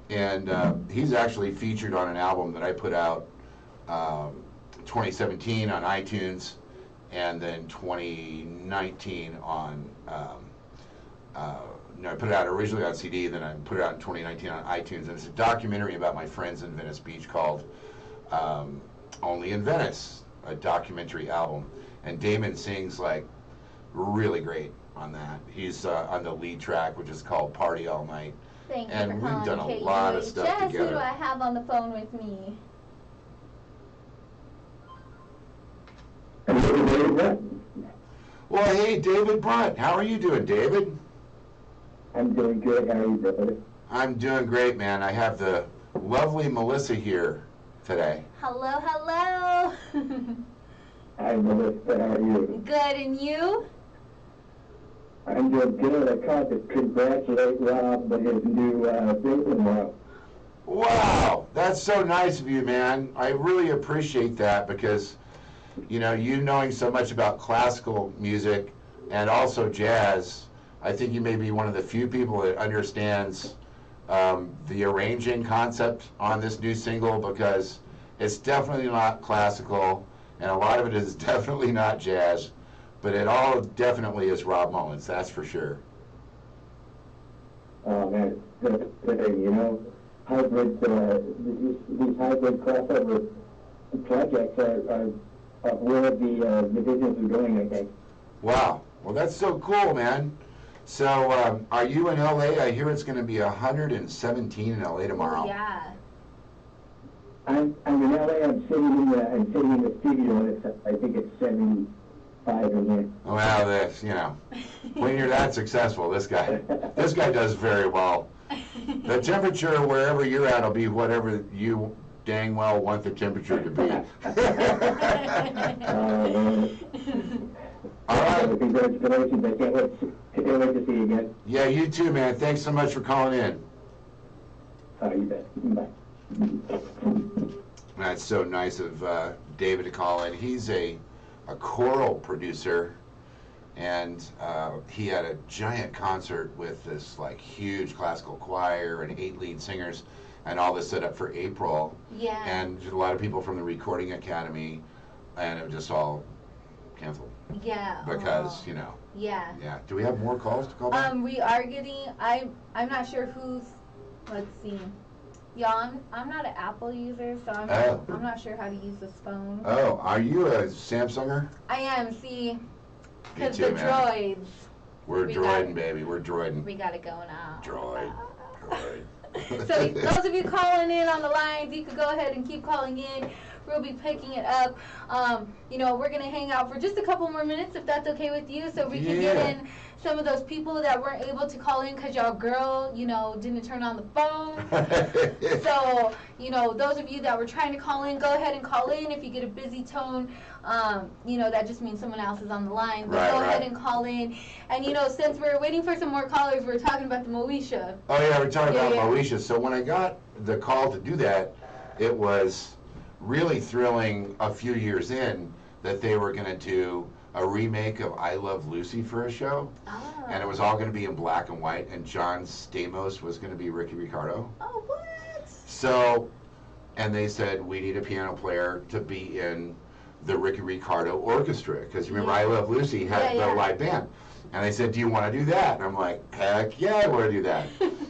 And he's actually featured on an album that I put out 2017 on iTunes, and then 2019 on, I put it out originally on CD, then I put it out in 2019 on iTunes, and it's a documentary about my friends in Venice Beach called Only in Venice, a documentary album. And Damon sings like really great on that. He's on the lead track, which is called Party All Night. Thank you And for we've calling done a lot of stuff KUHS. together. Who do I have on the phone with me? Well, hey, David Brunt. How are you doing, David? I'm doing good. How are you doing? I'm doing great, man. I have the lovely Melissa here today. Hello, hello. Hi, Melissa. How are you? Good, and you? I'm doing good. I called to congratulate Rob on his new single. Wow, that's so nice of you, man. I really appreciate that because, you knowing so much about classical music and also jazz, I think you may be one of the few people that understands the arranging concept on this new single, because it's definitely not classical and a lot of it is definitely not jazz, but it all definitely is Rob Mullins, that's for sure. Oh, man. Hybrid, these hybrid crossover projects are where the business is going, I think. Wow. Well, that's so cool, man. So, are you in LA? I hear it's going to be 117 in LA tomorrow. Yeah. I'm in LA. I'm sitting in the studio, and I think it's 75 in here. Well, when you're that successful, this guy does very well. The temperature wherever you're at will be whatever you dang well want the temperature to be. All right. Congratulations. I can't wait to see you again. Yeah, you too, man. Thanks so much for calling in. Oh, you bet. Bye. That's so nice of David to call in. He's a choral producer, and he had a giant concert with this huge classical choir and 8 lead singers, and all this set up for April. Yeah. And a lot of people from the Recording Academy, and it was just all canceled. Yeah. Because, Yeah. Yeah. Do we have more calls to call back? We are getting, I'm not sure who's, let's see. Yeah, I'm not an Apple user, so I'm not sure how to use this phone. Oh, are you a Samsunger? I am, see, Me because too, the man. droids. We're We droiding, got- baby. We're droiding. We got it going on. Droid. So those of you calling in on the lines, you could go ahead and keep calling in. we'll be picking it up. We're going to hang out for just a couple more minutes, if that's okay with you, so we can get in some of those people that weren't able to call in because y'all girl, didn't turn on the phone. So, those of you that were trying to call in, go ahead and call in. If you get a busy tone, that just means someone else is on the line. But go ahead and call in. And, since we're waiting for some more callers, we're talking about the Moesha. Oh, yeah, we're talking about Moesha. So when I got the call to do that, it was really thrilling a few years in that they were going to do a remake of I Love Lucy for a show. Oh. And it was all going to be in black and white, and John Stamos was going to be Ricky Ricardo. Oh, what? So, and they said, we need a piano player to be in the Ricky Ricardo orchestra, because remember, I Love Lucy had the live band. And they said, do you want to do that? And I'm like, heck yeah, I want to do that.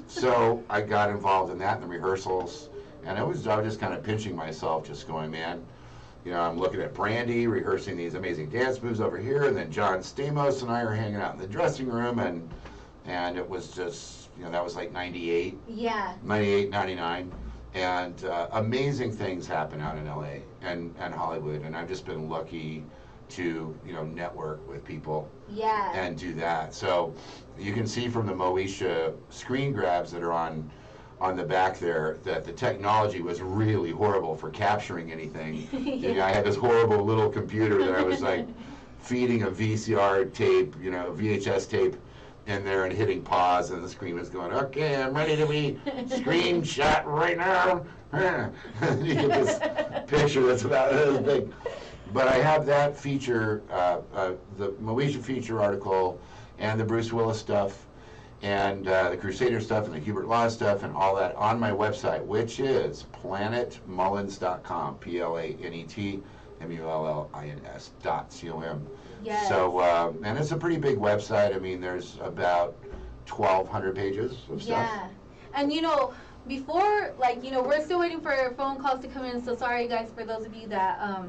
So I got involved in that in the rehearsals, and I was just kind of pinching myself, just going, man, I'm looking at Brandy rehearsing these amazing dance moves over here, and then John Stamos and I are hanging out in the dressing room, and it was just, that was like 98. Yeah. 98, 99. And amazing things happen out in LA and Hollywood, and I've just been lucky to network with people and do that. So you can see from the Moesha screen grabs that are on the back there that the technology was really horrible for capturing anything. I had this horrible little computer that I was like feeding a VCR tape, VHS tape in there and hitting pause, and the screen was going, okay, I'm ready to be screenshot right now. You get this picture that's about this big. But I have that feature, the Moesha feature article, and the Bruce Willis stuff, and the Crusader stuff, and the Hubert Law stuff, and all that on my website, which is planetmullins.com, PlanetMullins.com. Yes. So, and it's a pretty big website. I mean, there's about 1,200 pages of stuff. Yeah. And, before, we're still waiting for phone calls to come in, so sorry, guys, for those of you that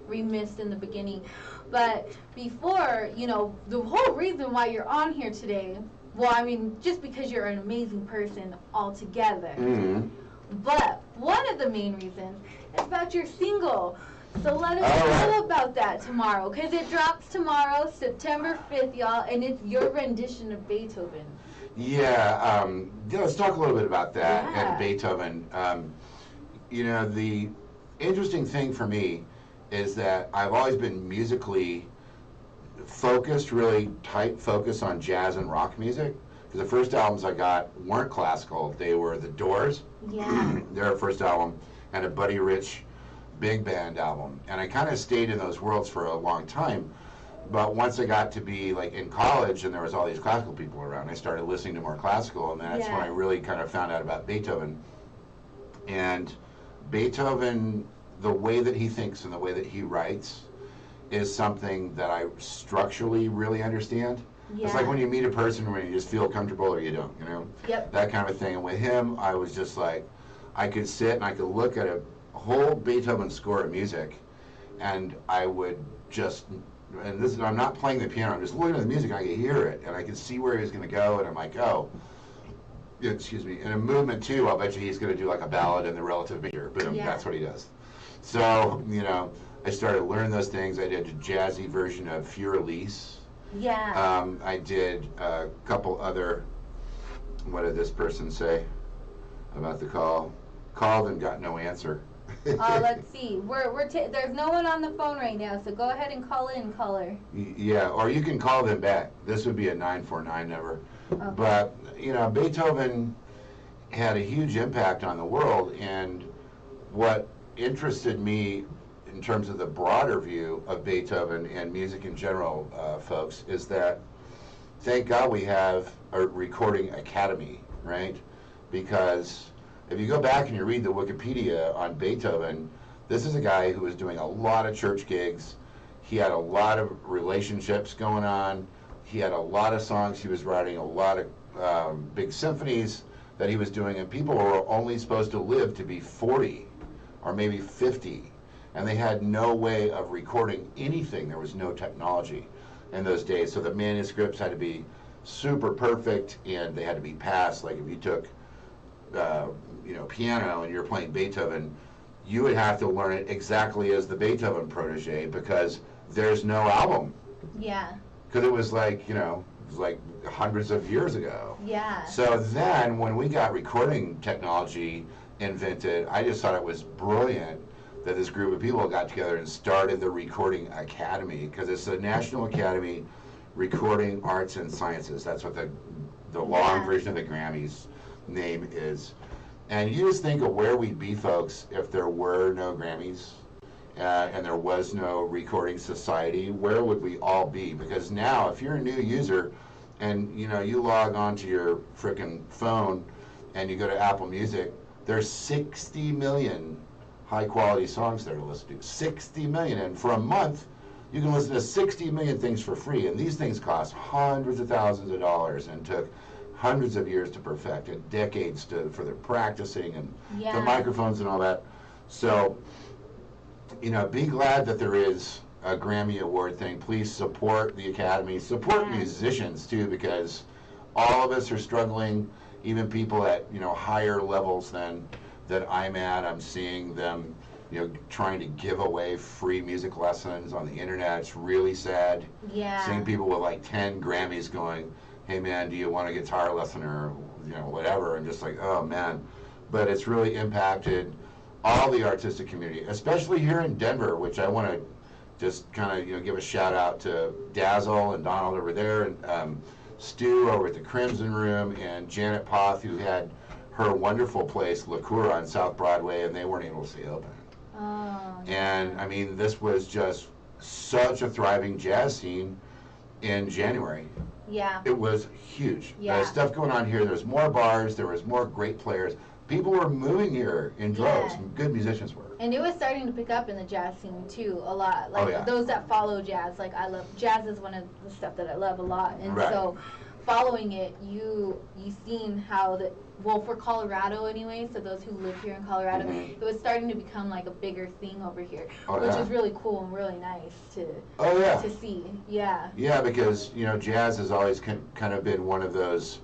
we missed in the beginning. But before, the whole reason why you're on here today, well, I mean, just because you're an amazing person altogether. Mm-hmm. But one of the main reasons is about your single. So let us know about that tomorrow, because it drops tomorrow, September 5th, y'all, and it's your rendition of Beethoven. Yeah, let's talk a little bit about that and Beethoven. The interesting thing for me is that I've always been musically focused, really tight focus on jazz and rock music. Because the first albums I got weren't classical. They were The Doors, their first album, and a Buddy Rich big band album. And I kind of stayed in those worlds for a long time. But once I got to be like in college and there was all these classical people around, I started listening to more classical, and that's when I really kind of found out about Beethoven. And Beethoven, the way that he thinks and the way that he writes is something that I structurally really understand. Yeah. It's like when you meet a person where you just feel comfortable or you don't, Yep. That kind of a thing. And with him, I was just like, I could sit and I could look at a whole Beethoven score of music, and I would just, and this, I'm not playing the piano, I'm just looking at the music, and I could hear it, and I could see where he was going to go, and I'm like, oh, excuse me. In a movement too, I'll bet you he's going to do like a ballad in the relative major. Boom, that's what he does. So, I started learning those things. I did a jazzy version of Fur-Elise. Yeah. I did a couple other, what did this person say about the call? Called and got no answer. Let's see. There's no one on the phone right now, so go ahead and call in, caller. Yeah, or you can call them back. This would be a 949 number. Okay. But, Beethoven had a huge impact on the world, and what interested me in terms of the broader view of Beethoven and music in general, folks, is that thank God we have a recording academy, right? Because if you go back and you read the Wikipedia on Beethoven, this is a guy who was doing a lot of church gigs. He had a lot of relationships going on. He had a lot of songs he was writing, a lot of big symphonies that he was doing, and people were only supposed to live to be 40 or maybe 50, and they had no way of recording anything. There was no technology in those days, so the manuscripts had to be super perfect, and they had to be passed. Like if you took piano and you're playing Beethoven, you would have to learn it exactly as the Beethoven protege because there's no album. Yeah. Because it was like, it was like hundreds of years ago. Yeah. So then when we got recording technology invented, I just thought it was brilliant that this group of people got together and started the Recording Academy, because it's the National Academy Recording Arts and Sciences. That's what the long version of the Grammys name is. And you just think of where we'd be, folks, if there were no Grammys and there was no recording society. Where would we all be? Because now, if you're a new user and you log onto your frickin' phone and you go to Apple Music, there's 60 million high-quality songs there to listen to. 60 million, and for a month, you can listen to 60 million things for free. And these things cost hundreds of thousands of dollars and took hundreds of years to perfect and decades for the practicing and the microphones and all that. So, be glad that there is a Grammy Award thing. Please support the Academy. Support musicians, too, because all of us are struggling, even people at, higher levels than that I'm at. I'm seeing them, trying to give away free music lessons on the internet. It's really sad. Yeah. Seeing people with like 10 Grammys going, hey man, do you want a guitar lesson or, whatever. I'm just like, oh man. But it's really impacted all the artistic community, especially here in Denver, which I want to just kind of, give a shout out to Dazzle and Donald over there, and Stu over at the Crimson Room, and Janet Poth, who had her wonderful place, La Cour, on South Broadway, and they weren't able to stay open. Oh, and I mean, this was just such a thriving jazz scene in January. Yeah. It was huge. Yeah. There's stuff going on here. There's more bars. There was more great players. People were moving here in droves. Yeah. Good musicians were. And it was starting to pick up in the jazz scene too, a lot. Like those that follow jazz, like I love jazz is one of the stuff that I love a lot. And so following it, you seen how for Colorado anyway, so those who live here in Colorado, it was starting to become like a bigger thing over here, which is really cool and really nice to see. Yeah. Yeah, because jazz has always kind of been one of those,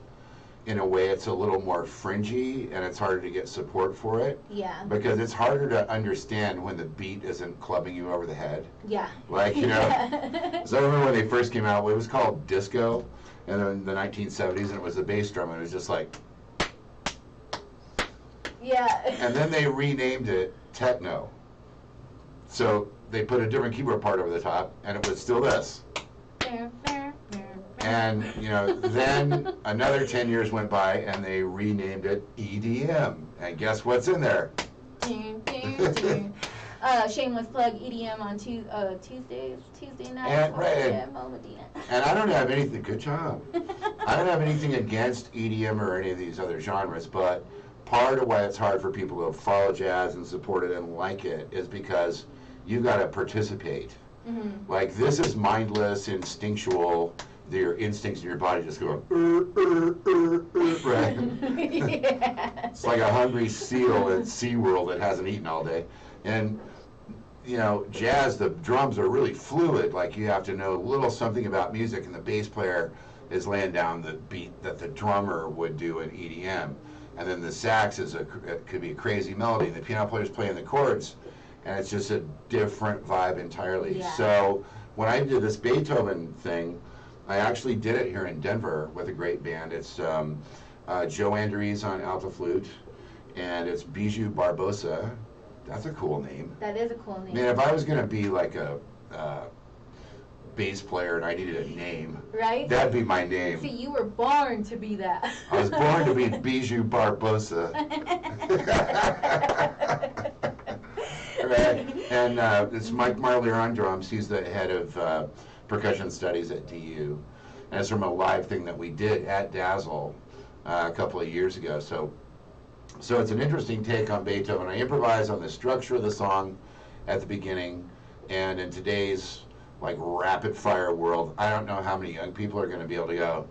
in a way, it's a little more fringy and it's harder to get support for it. Yeah. Because it's harder to understand when the beat isn't clubbing you over the head. Yeah. Like, so I remember when they first came out, it was called disco, and in the 1970s, and it was the bass drum, and it was just like. Yeah. And then they renamed it techno. So they put a different keyboard part over the top, and it was still this. And, then another 10 years went by, and they renamed it EDM. And guess what's in there? Shameless plug, EDM on Tuesday nights. And I don't have anything, good job. I don't have anything against EDM or any of these other genres, but part of why it's hard for people to follow jazz and support it and like it is because you've got to participate. Mm-hmm. Like, this is mindless, instinctual. Your instincts in your body just go, right? Yeah. It's like a hungry seal at SeaWorld that hasn't eaten all day. And, jazz, the drums are really fluid. Like, you have to know a little something about music, and the bass player is laying down the beat that the drummer would do in EDM. And then the sax it could be a crazy melody. The piano player's playing the chords, and it's just a different vibe entirely. Yeah. So when I did this Beethoven thing, I actually did it here in Denver with a great band. It's Joe Andries on alto flute, and it's Bijou Barbosa. That's a cool name. That is a cool name. Man, if I was going to be like a bass player and I needed a name, right? That'd be my name. See, you were born to be that. I was born to be Bijou Barbosa. Right? And it's Mike Marlier on drums. He's the head of percussion studies at DU. And it's from a live thing that we did at Dazzle a couple of years ago. So it's an interesting take on Beethoven. I improvise on the structure of the song at the beginning, and in today's rapid fire world, I don't know how many young people are going to be able to go,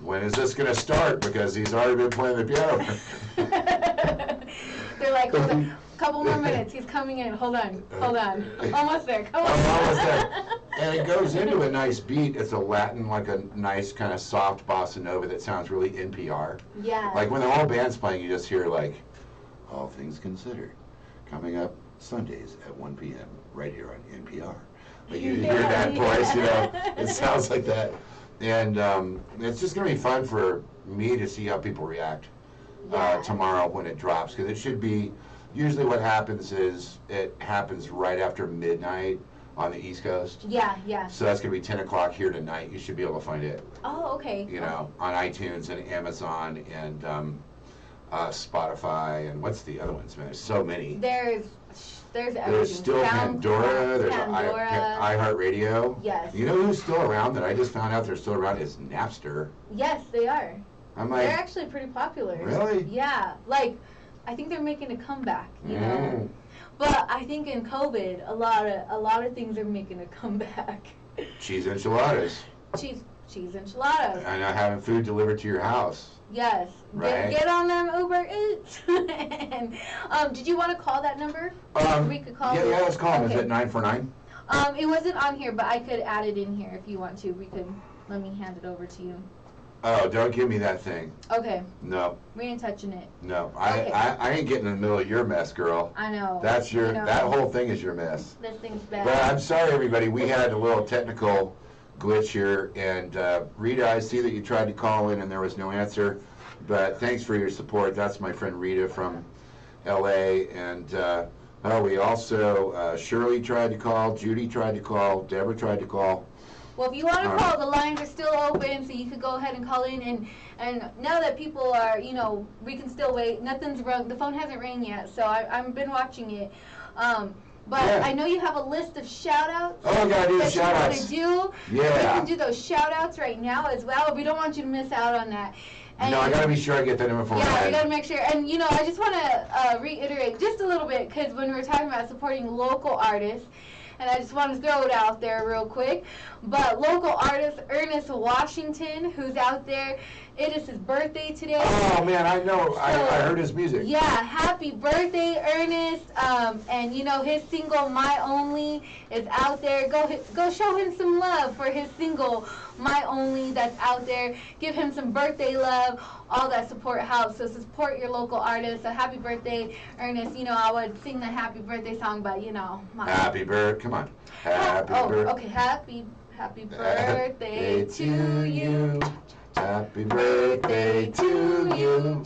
when is this going to start? Because he's already been playing the piano. They're like, hold on, a couple more minutes, he's coming in, hold on, almost there, come on. I'm almost there. And it goes into a nice beat. It's a Latin, like a nice kind of soft bossa nova that sounds really NPR. Yeah. Like when the whole band's playing, you just hear all things considered. coming up Sundays at 1 p.m. right here on NPR. Like you hear that voice, you know, it sounds like that. And it's just going to be fun for me to see how people react tomorrow when it drops, because it should be, usually what happens is it happens right after midnight on the East Coast. Yeah, yeah. So that's going to be 10 o'clock here tonight. You should be able to find it. Oh, okay. You know, on iTunes and Amazon and Spotify, and what's the other ones, man? There's so many. There's everything. There's still Pandora. There's Pandora. iHeartRadio. Yes. You know who's still around that I just found out they're still around is Napster. Yes, they are. I'm like, they're actually pretty popular. Really? Yeah. Like, I think they're making a comeback, you know? But I think in COVID, a lot of things are making a comeback. Cheese enchiladas. Cheese enchiladas. I know, having food delivered to your house. Yes. Right. Get on them Uber Eats. And, did you want to call that number? We could call Yeah, let's call them. Okay. Is it 949? It wasn't on here, but I could add it in here if you want to. We could, let me hand it over to you. Oh, don't give me that thing. Okay. No. We ain't touching it. No. Okay. I ain't getting in the middle of your mess, girl. I know. That's your, you know, that whole thing is your mess. This thing's bad. Well, I'm sorry, everybody. We had a little technical glitch here, and Rita, I see that you tried to call in and there was no answer, but thanks for your support. That's my friend Rita from LA, and we also, Shirley tried to call, Judy tried to call, Deborah tried to call. Well, if you want to call, the lines are still open, so you could go ahead and call in. And now that people are, you know, we can still wait. Nothing's rung. The phone hasn't rang yet, so I've been watching it. But Yeah. I know you have a list of shout-outs. Oh, I gotta do the that you want shout-outs. to do. Yeah. We can do those shout-outs right now as well. We don't want you to miss out on that. And No, I gotta be sure I get that in before yeah, we gotta make sure. And you know, I just want to reiterate just a little bit, because when we were talking about supporting local artists, and I just want to throw it out there real quick, but local artist Ernest Washington, who's out there, it is his birthday today. Oh man, I know. I heard his music. Yeah, happy birthday, Ernest. And you know, his single "My Only" is out there. Go show him some love for his single "My Only" that's out there. Give him some birthday love. All that support helps. So support your local artists. So happy birthday, Ernest. You know, I would sing the happy birthday song, but you know, Happy birthday. Come on. Happy birthday. Okay, happy birthday to you. Happy birthday to you.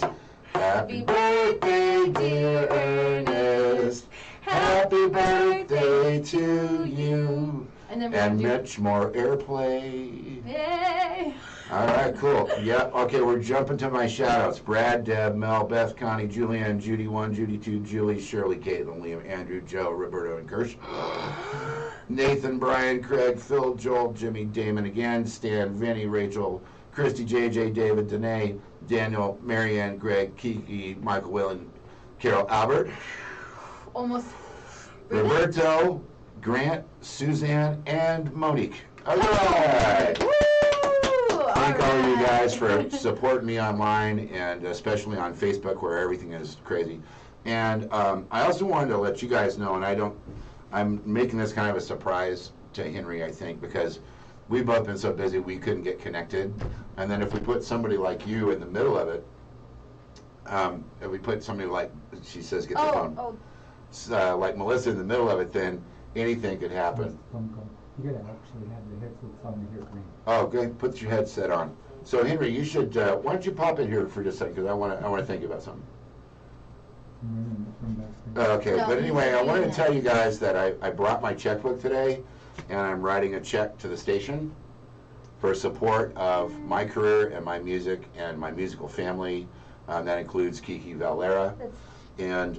Happy birthday, dear Ernest. Happy birthday to you. And much more airplay. Yay. All right, cool. Yeah, okay, we're jumping to my shout-outs. Brad, Deb, Mel, Beth, Connie, Julianne, Judy 1, Judy 2, Julie, Shirley, Caitlin, Liam, Andrew, Joe, Roberto, and Kirsch. Nathan, Brian, Craig, Phil, Joel, Jimmy, Damon again, Stan, Vinny, Rachel, Christy, JJ, David, Danae, Daniel, Marianne, Greg, Kiki, Michael, Willen, Carol, Albert. Almost. Roberto, Grant, Suzanne, and Monique. All right. Thank all of you guys for supporting me online, and especially on Facebook where everything is crazy. And I also wanted to let you guys know, and I'm making this kind of a surprise to Henry, I think, because we've both been so busy we couldn't get connected. And then if we put somebody like you in the middle of it, if we put somebody like, she says, get the phone, like Melissa in the middle of it, then anything could happen. You gotta actually have the headsets on to hear me. Oh, good. Put your headset on. So Henry, you should. Why don't you pop in here for just a second? Because I want to think about something. Okay, No, but anyway, I wanted to yeah. tell you guys that I brought my checkbook today, and I'm writing a check to the station for support of my career and my music and my musical family. That includes Kiki Valera and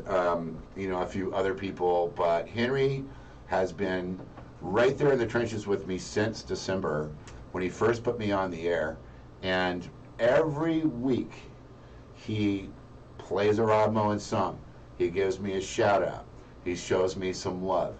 you know, a few other people. But Henry has been right there in the trenches with me since December when he first put me on the air, and every week he plays a Rob Mullins song. He gives me a shout out. He shows me some love.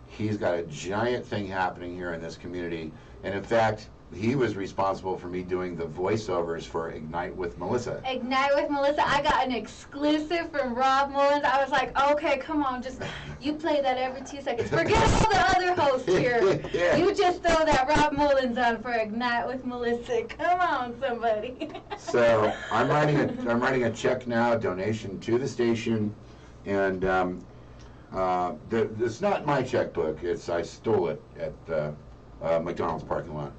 He's got a giant thing happening here in this community, and in fact, he was responsible for me doing the voiceovers for Ignite with Melissa. Ignite with Melissa. I got an exclusive from Rob Mullins. I was like, okay, come on, just you play that every 2 seconds. Forget all the other hosts here. Yeah. You just throw that Rob Mullins on for Ignite with Melissa. Come on, somebody. So I'm writing a check now, donation to the station, and It's not my checkbook. I stole it at McDonald's parking lot.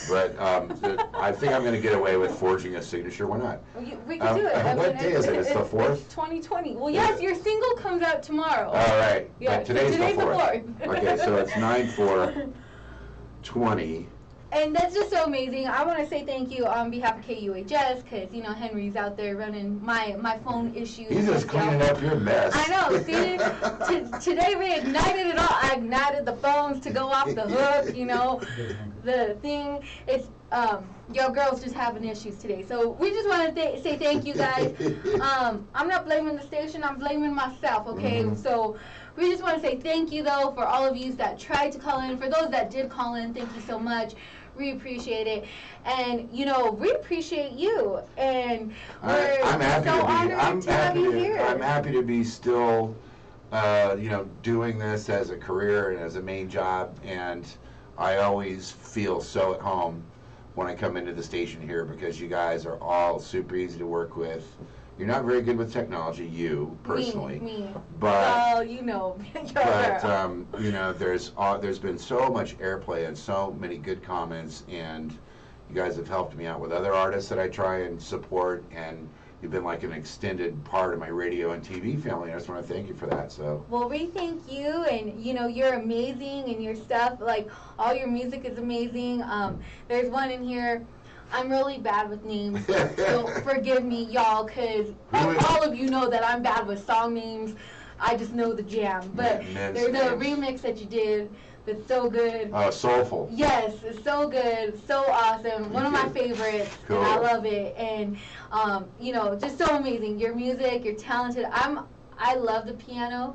But I think I'm going to get away with forging a signature. Why not? We can do it. What day is it? It's the 4th? It's 2020. Well, yes, your single comes out tomorrow. All right. Yeah, But today's the 4th. 4th. Okay, so it's 9/4/20. And that's just so amazing. I want to say thank you on behalf of KUHS because, you know, Henry's out there running my phone issues. He's just cleaning up your mess. I know. See, today we ignited it all. I ignited the phones to go off the hook, you know. The thing, it's, your girls just having issues today. So we just want to say thank you guys. I'm not blaming the station. I'm blaming myself, okay? Mm-hmm. So we just want to say thank you, though, for all of you that tried to call in. For those that did call in, thank you so much. We appreciate it. And, you know, we appreciate you. And we're I'm happy so to be. honored to have you here. I'm happy to be still, you know, doing this as a career and as a main job. And I always feel so at home when I come into the station here because you guys are all super easy to work with. You're not very good with technology, you personally. Me. But well, you know, but you know, there's been so much airplay and so many good comments, and you guys have helped me out with other artists that I try and support, and you've been like an extended part of my radio and TV family. I just want to thank you for that. So. Well, we thank you, and you know you're amazing, and your stuff, like all your music is amazing. There's one in here. I'm really bad with names, so forgive me, y'all, because all of you know that I'm bad with song names. I just know the jam. But there's a remix that you did that's so good. Soulful. Yes, it's so good, so awesome. One of my favorites. Cool. And I love it. And, you know, just so amazing. Your music, you're talented. I love the piano,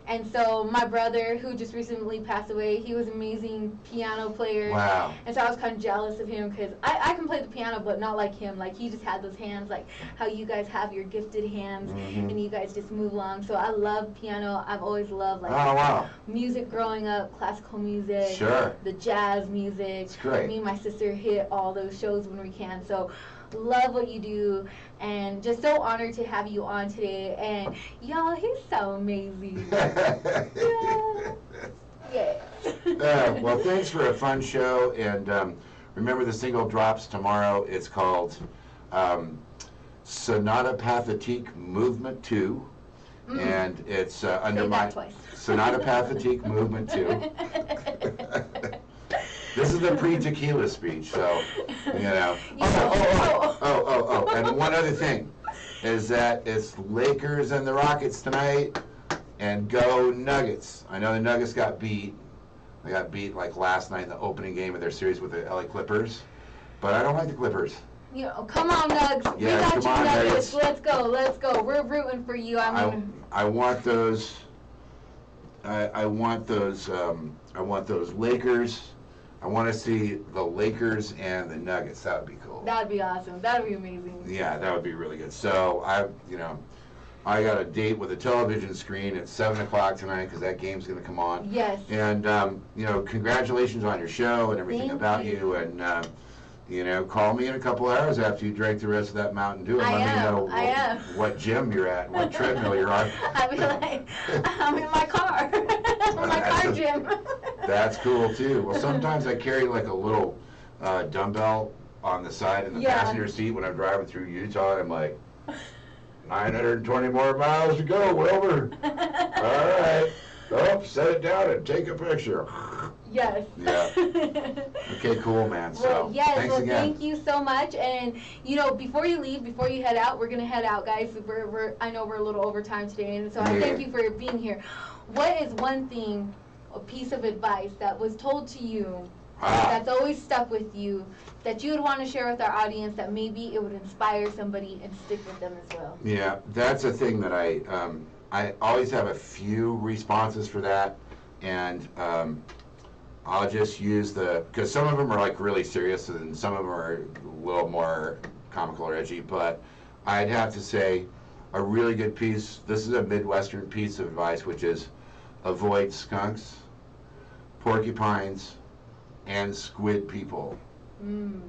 and so my brother, who just recently passed away, he was an amazing piano player. Wow. And so I was kind of jealous of him because I can play the piano, but not like him. Like, he just had those hands, like how you guys have your gifted hands, and you guys just move along. So I love piano. I've always loved, like, music growing up, classical music, the jazz music. It's great. Me and my sister hit all those shows when we can. So love what you do, and just so honored to have you on today. And y'all, he's so amazing. Yeah. Well, thanks for a fun show, and remember the single drops tomorrow. It's called Sonata Pathétique Movement 2, and it's under my Sonata Pathétique Movement 2. This is the pre-tequila speech, so, you know. And one other thing is that it's Lakers and the Rockets tonight, and go Nuggets. I know the Nuggets got beat. They got beat like last night in the opening game of their series with the LA Clippers, but I don't like the Clippers. You know, come on, Nugs. Yeah, we got come you, on, Nuggets. Nuggets. Let's go. We're rooting for you. I want those. I want those Lakers. I want to see the Lakers and the Nuggets. That would be cool. That would be awesome. That would be amazing. Yeah, that would be really good. So I got a date with a television screen at 7 o'clock tonight because that game's going to come on. Yes. And you know, congratulations on your show and everything about you. And you know, call me in a couple hours after you drank the rest of that Mountain Dew and let me know what gym you're at, what treadmill you're on. I'll be like, I'm in my car. My car gym. That's cool too. Well, sometimes I carry like a little dumbbell on the side in the passenger seat when I'm driving through Utah, and I'm like, 920 more miles to go, Wilbur. All right. Oh, set it down and take a picture. Yes. Yeah. Okay, cool, man. So, well, yes, thanks again. Thank you so much. And, you know, before you leave, before you head out, we're going to head out, guys. I know we're a little over time today, and so I thank you for being here. What is one thing, a piece of advice that was told to you that's always stuck with you, that you would want to share with our audience, that maybe it would inspire somebody and stick with them as well? Yeah, that's a thing that I always have a few responses for that, and I'll just use because some of them are like really serious and some of them are a little more comical or edgy, but I'd have to say a really good piece, this is a Midwestern piece of advice, which is avoid skunks, porcupines, and squid people. And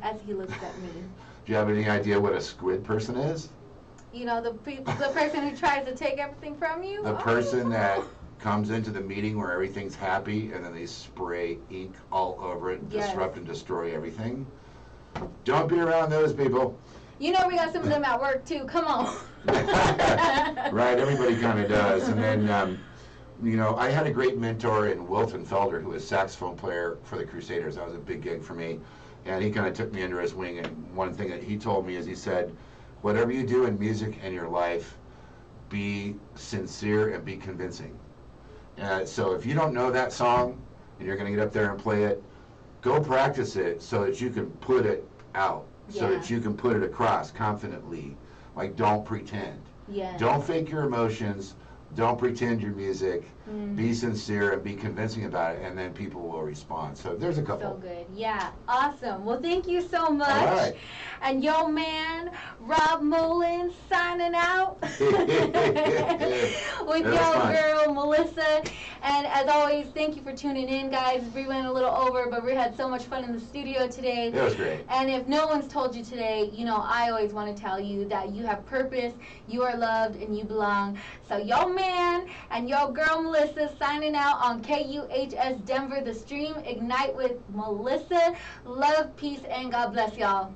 as he looks at me. Do you have any idea what a squid person is? You know, the person who tries to take everything from you? The person that comes into the meeting where everything's happy and then they spray ink all over it and Yes. disrupt and destroy everything. Don't be around those people. You know we got some of them at work too. Come on. Right, everybody kind of does. And then, you know, I had a great mentor in Wilton Felder, who was saxophone player for the Crusaders. That was a big gig for me. And he kind of took me under his wing. And one thing that he told me is he said, whatever you do in music and your life, be sincere and be convincing. So if you don't know that song and you're going to get up there and play it, go practice it so that you can put it out, so that you can put it across confidently. Like, don't pretend. Yeah. Don't fake your emotions. Don't pretend your music. Be sincere and be convincing about it, and then people will respond. So there's a couple. So good. Yeah. Awesome. Well, thank you so much. All right. And yo man, Rob Mullins signing out with yo girl Melissa. And as always, thank you for tuning in, guys. We went a little over, but we had so much fun in the studio today. It was great. And if no one's told you today, you know, I always want to tell you that you have purpose, you are loved, and you belong. So yo man and yo girl Melissa signing out on KUHS Denver, the stream Ignite with Melissa. Love, peace, and God bless y'all.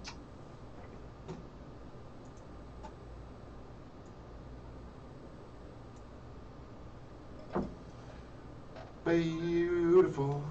Beautiful.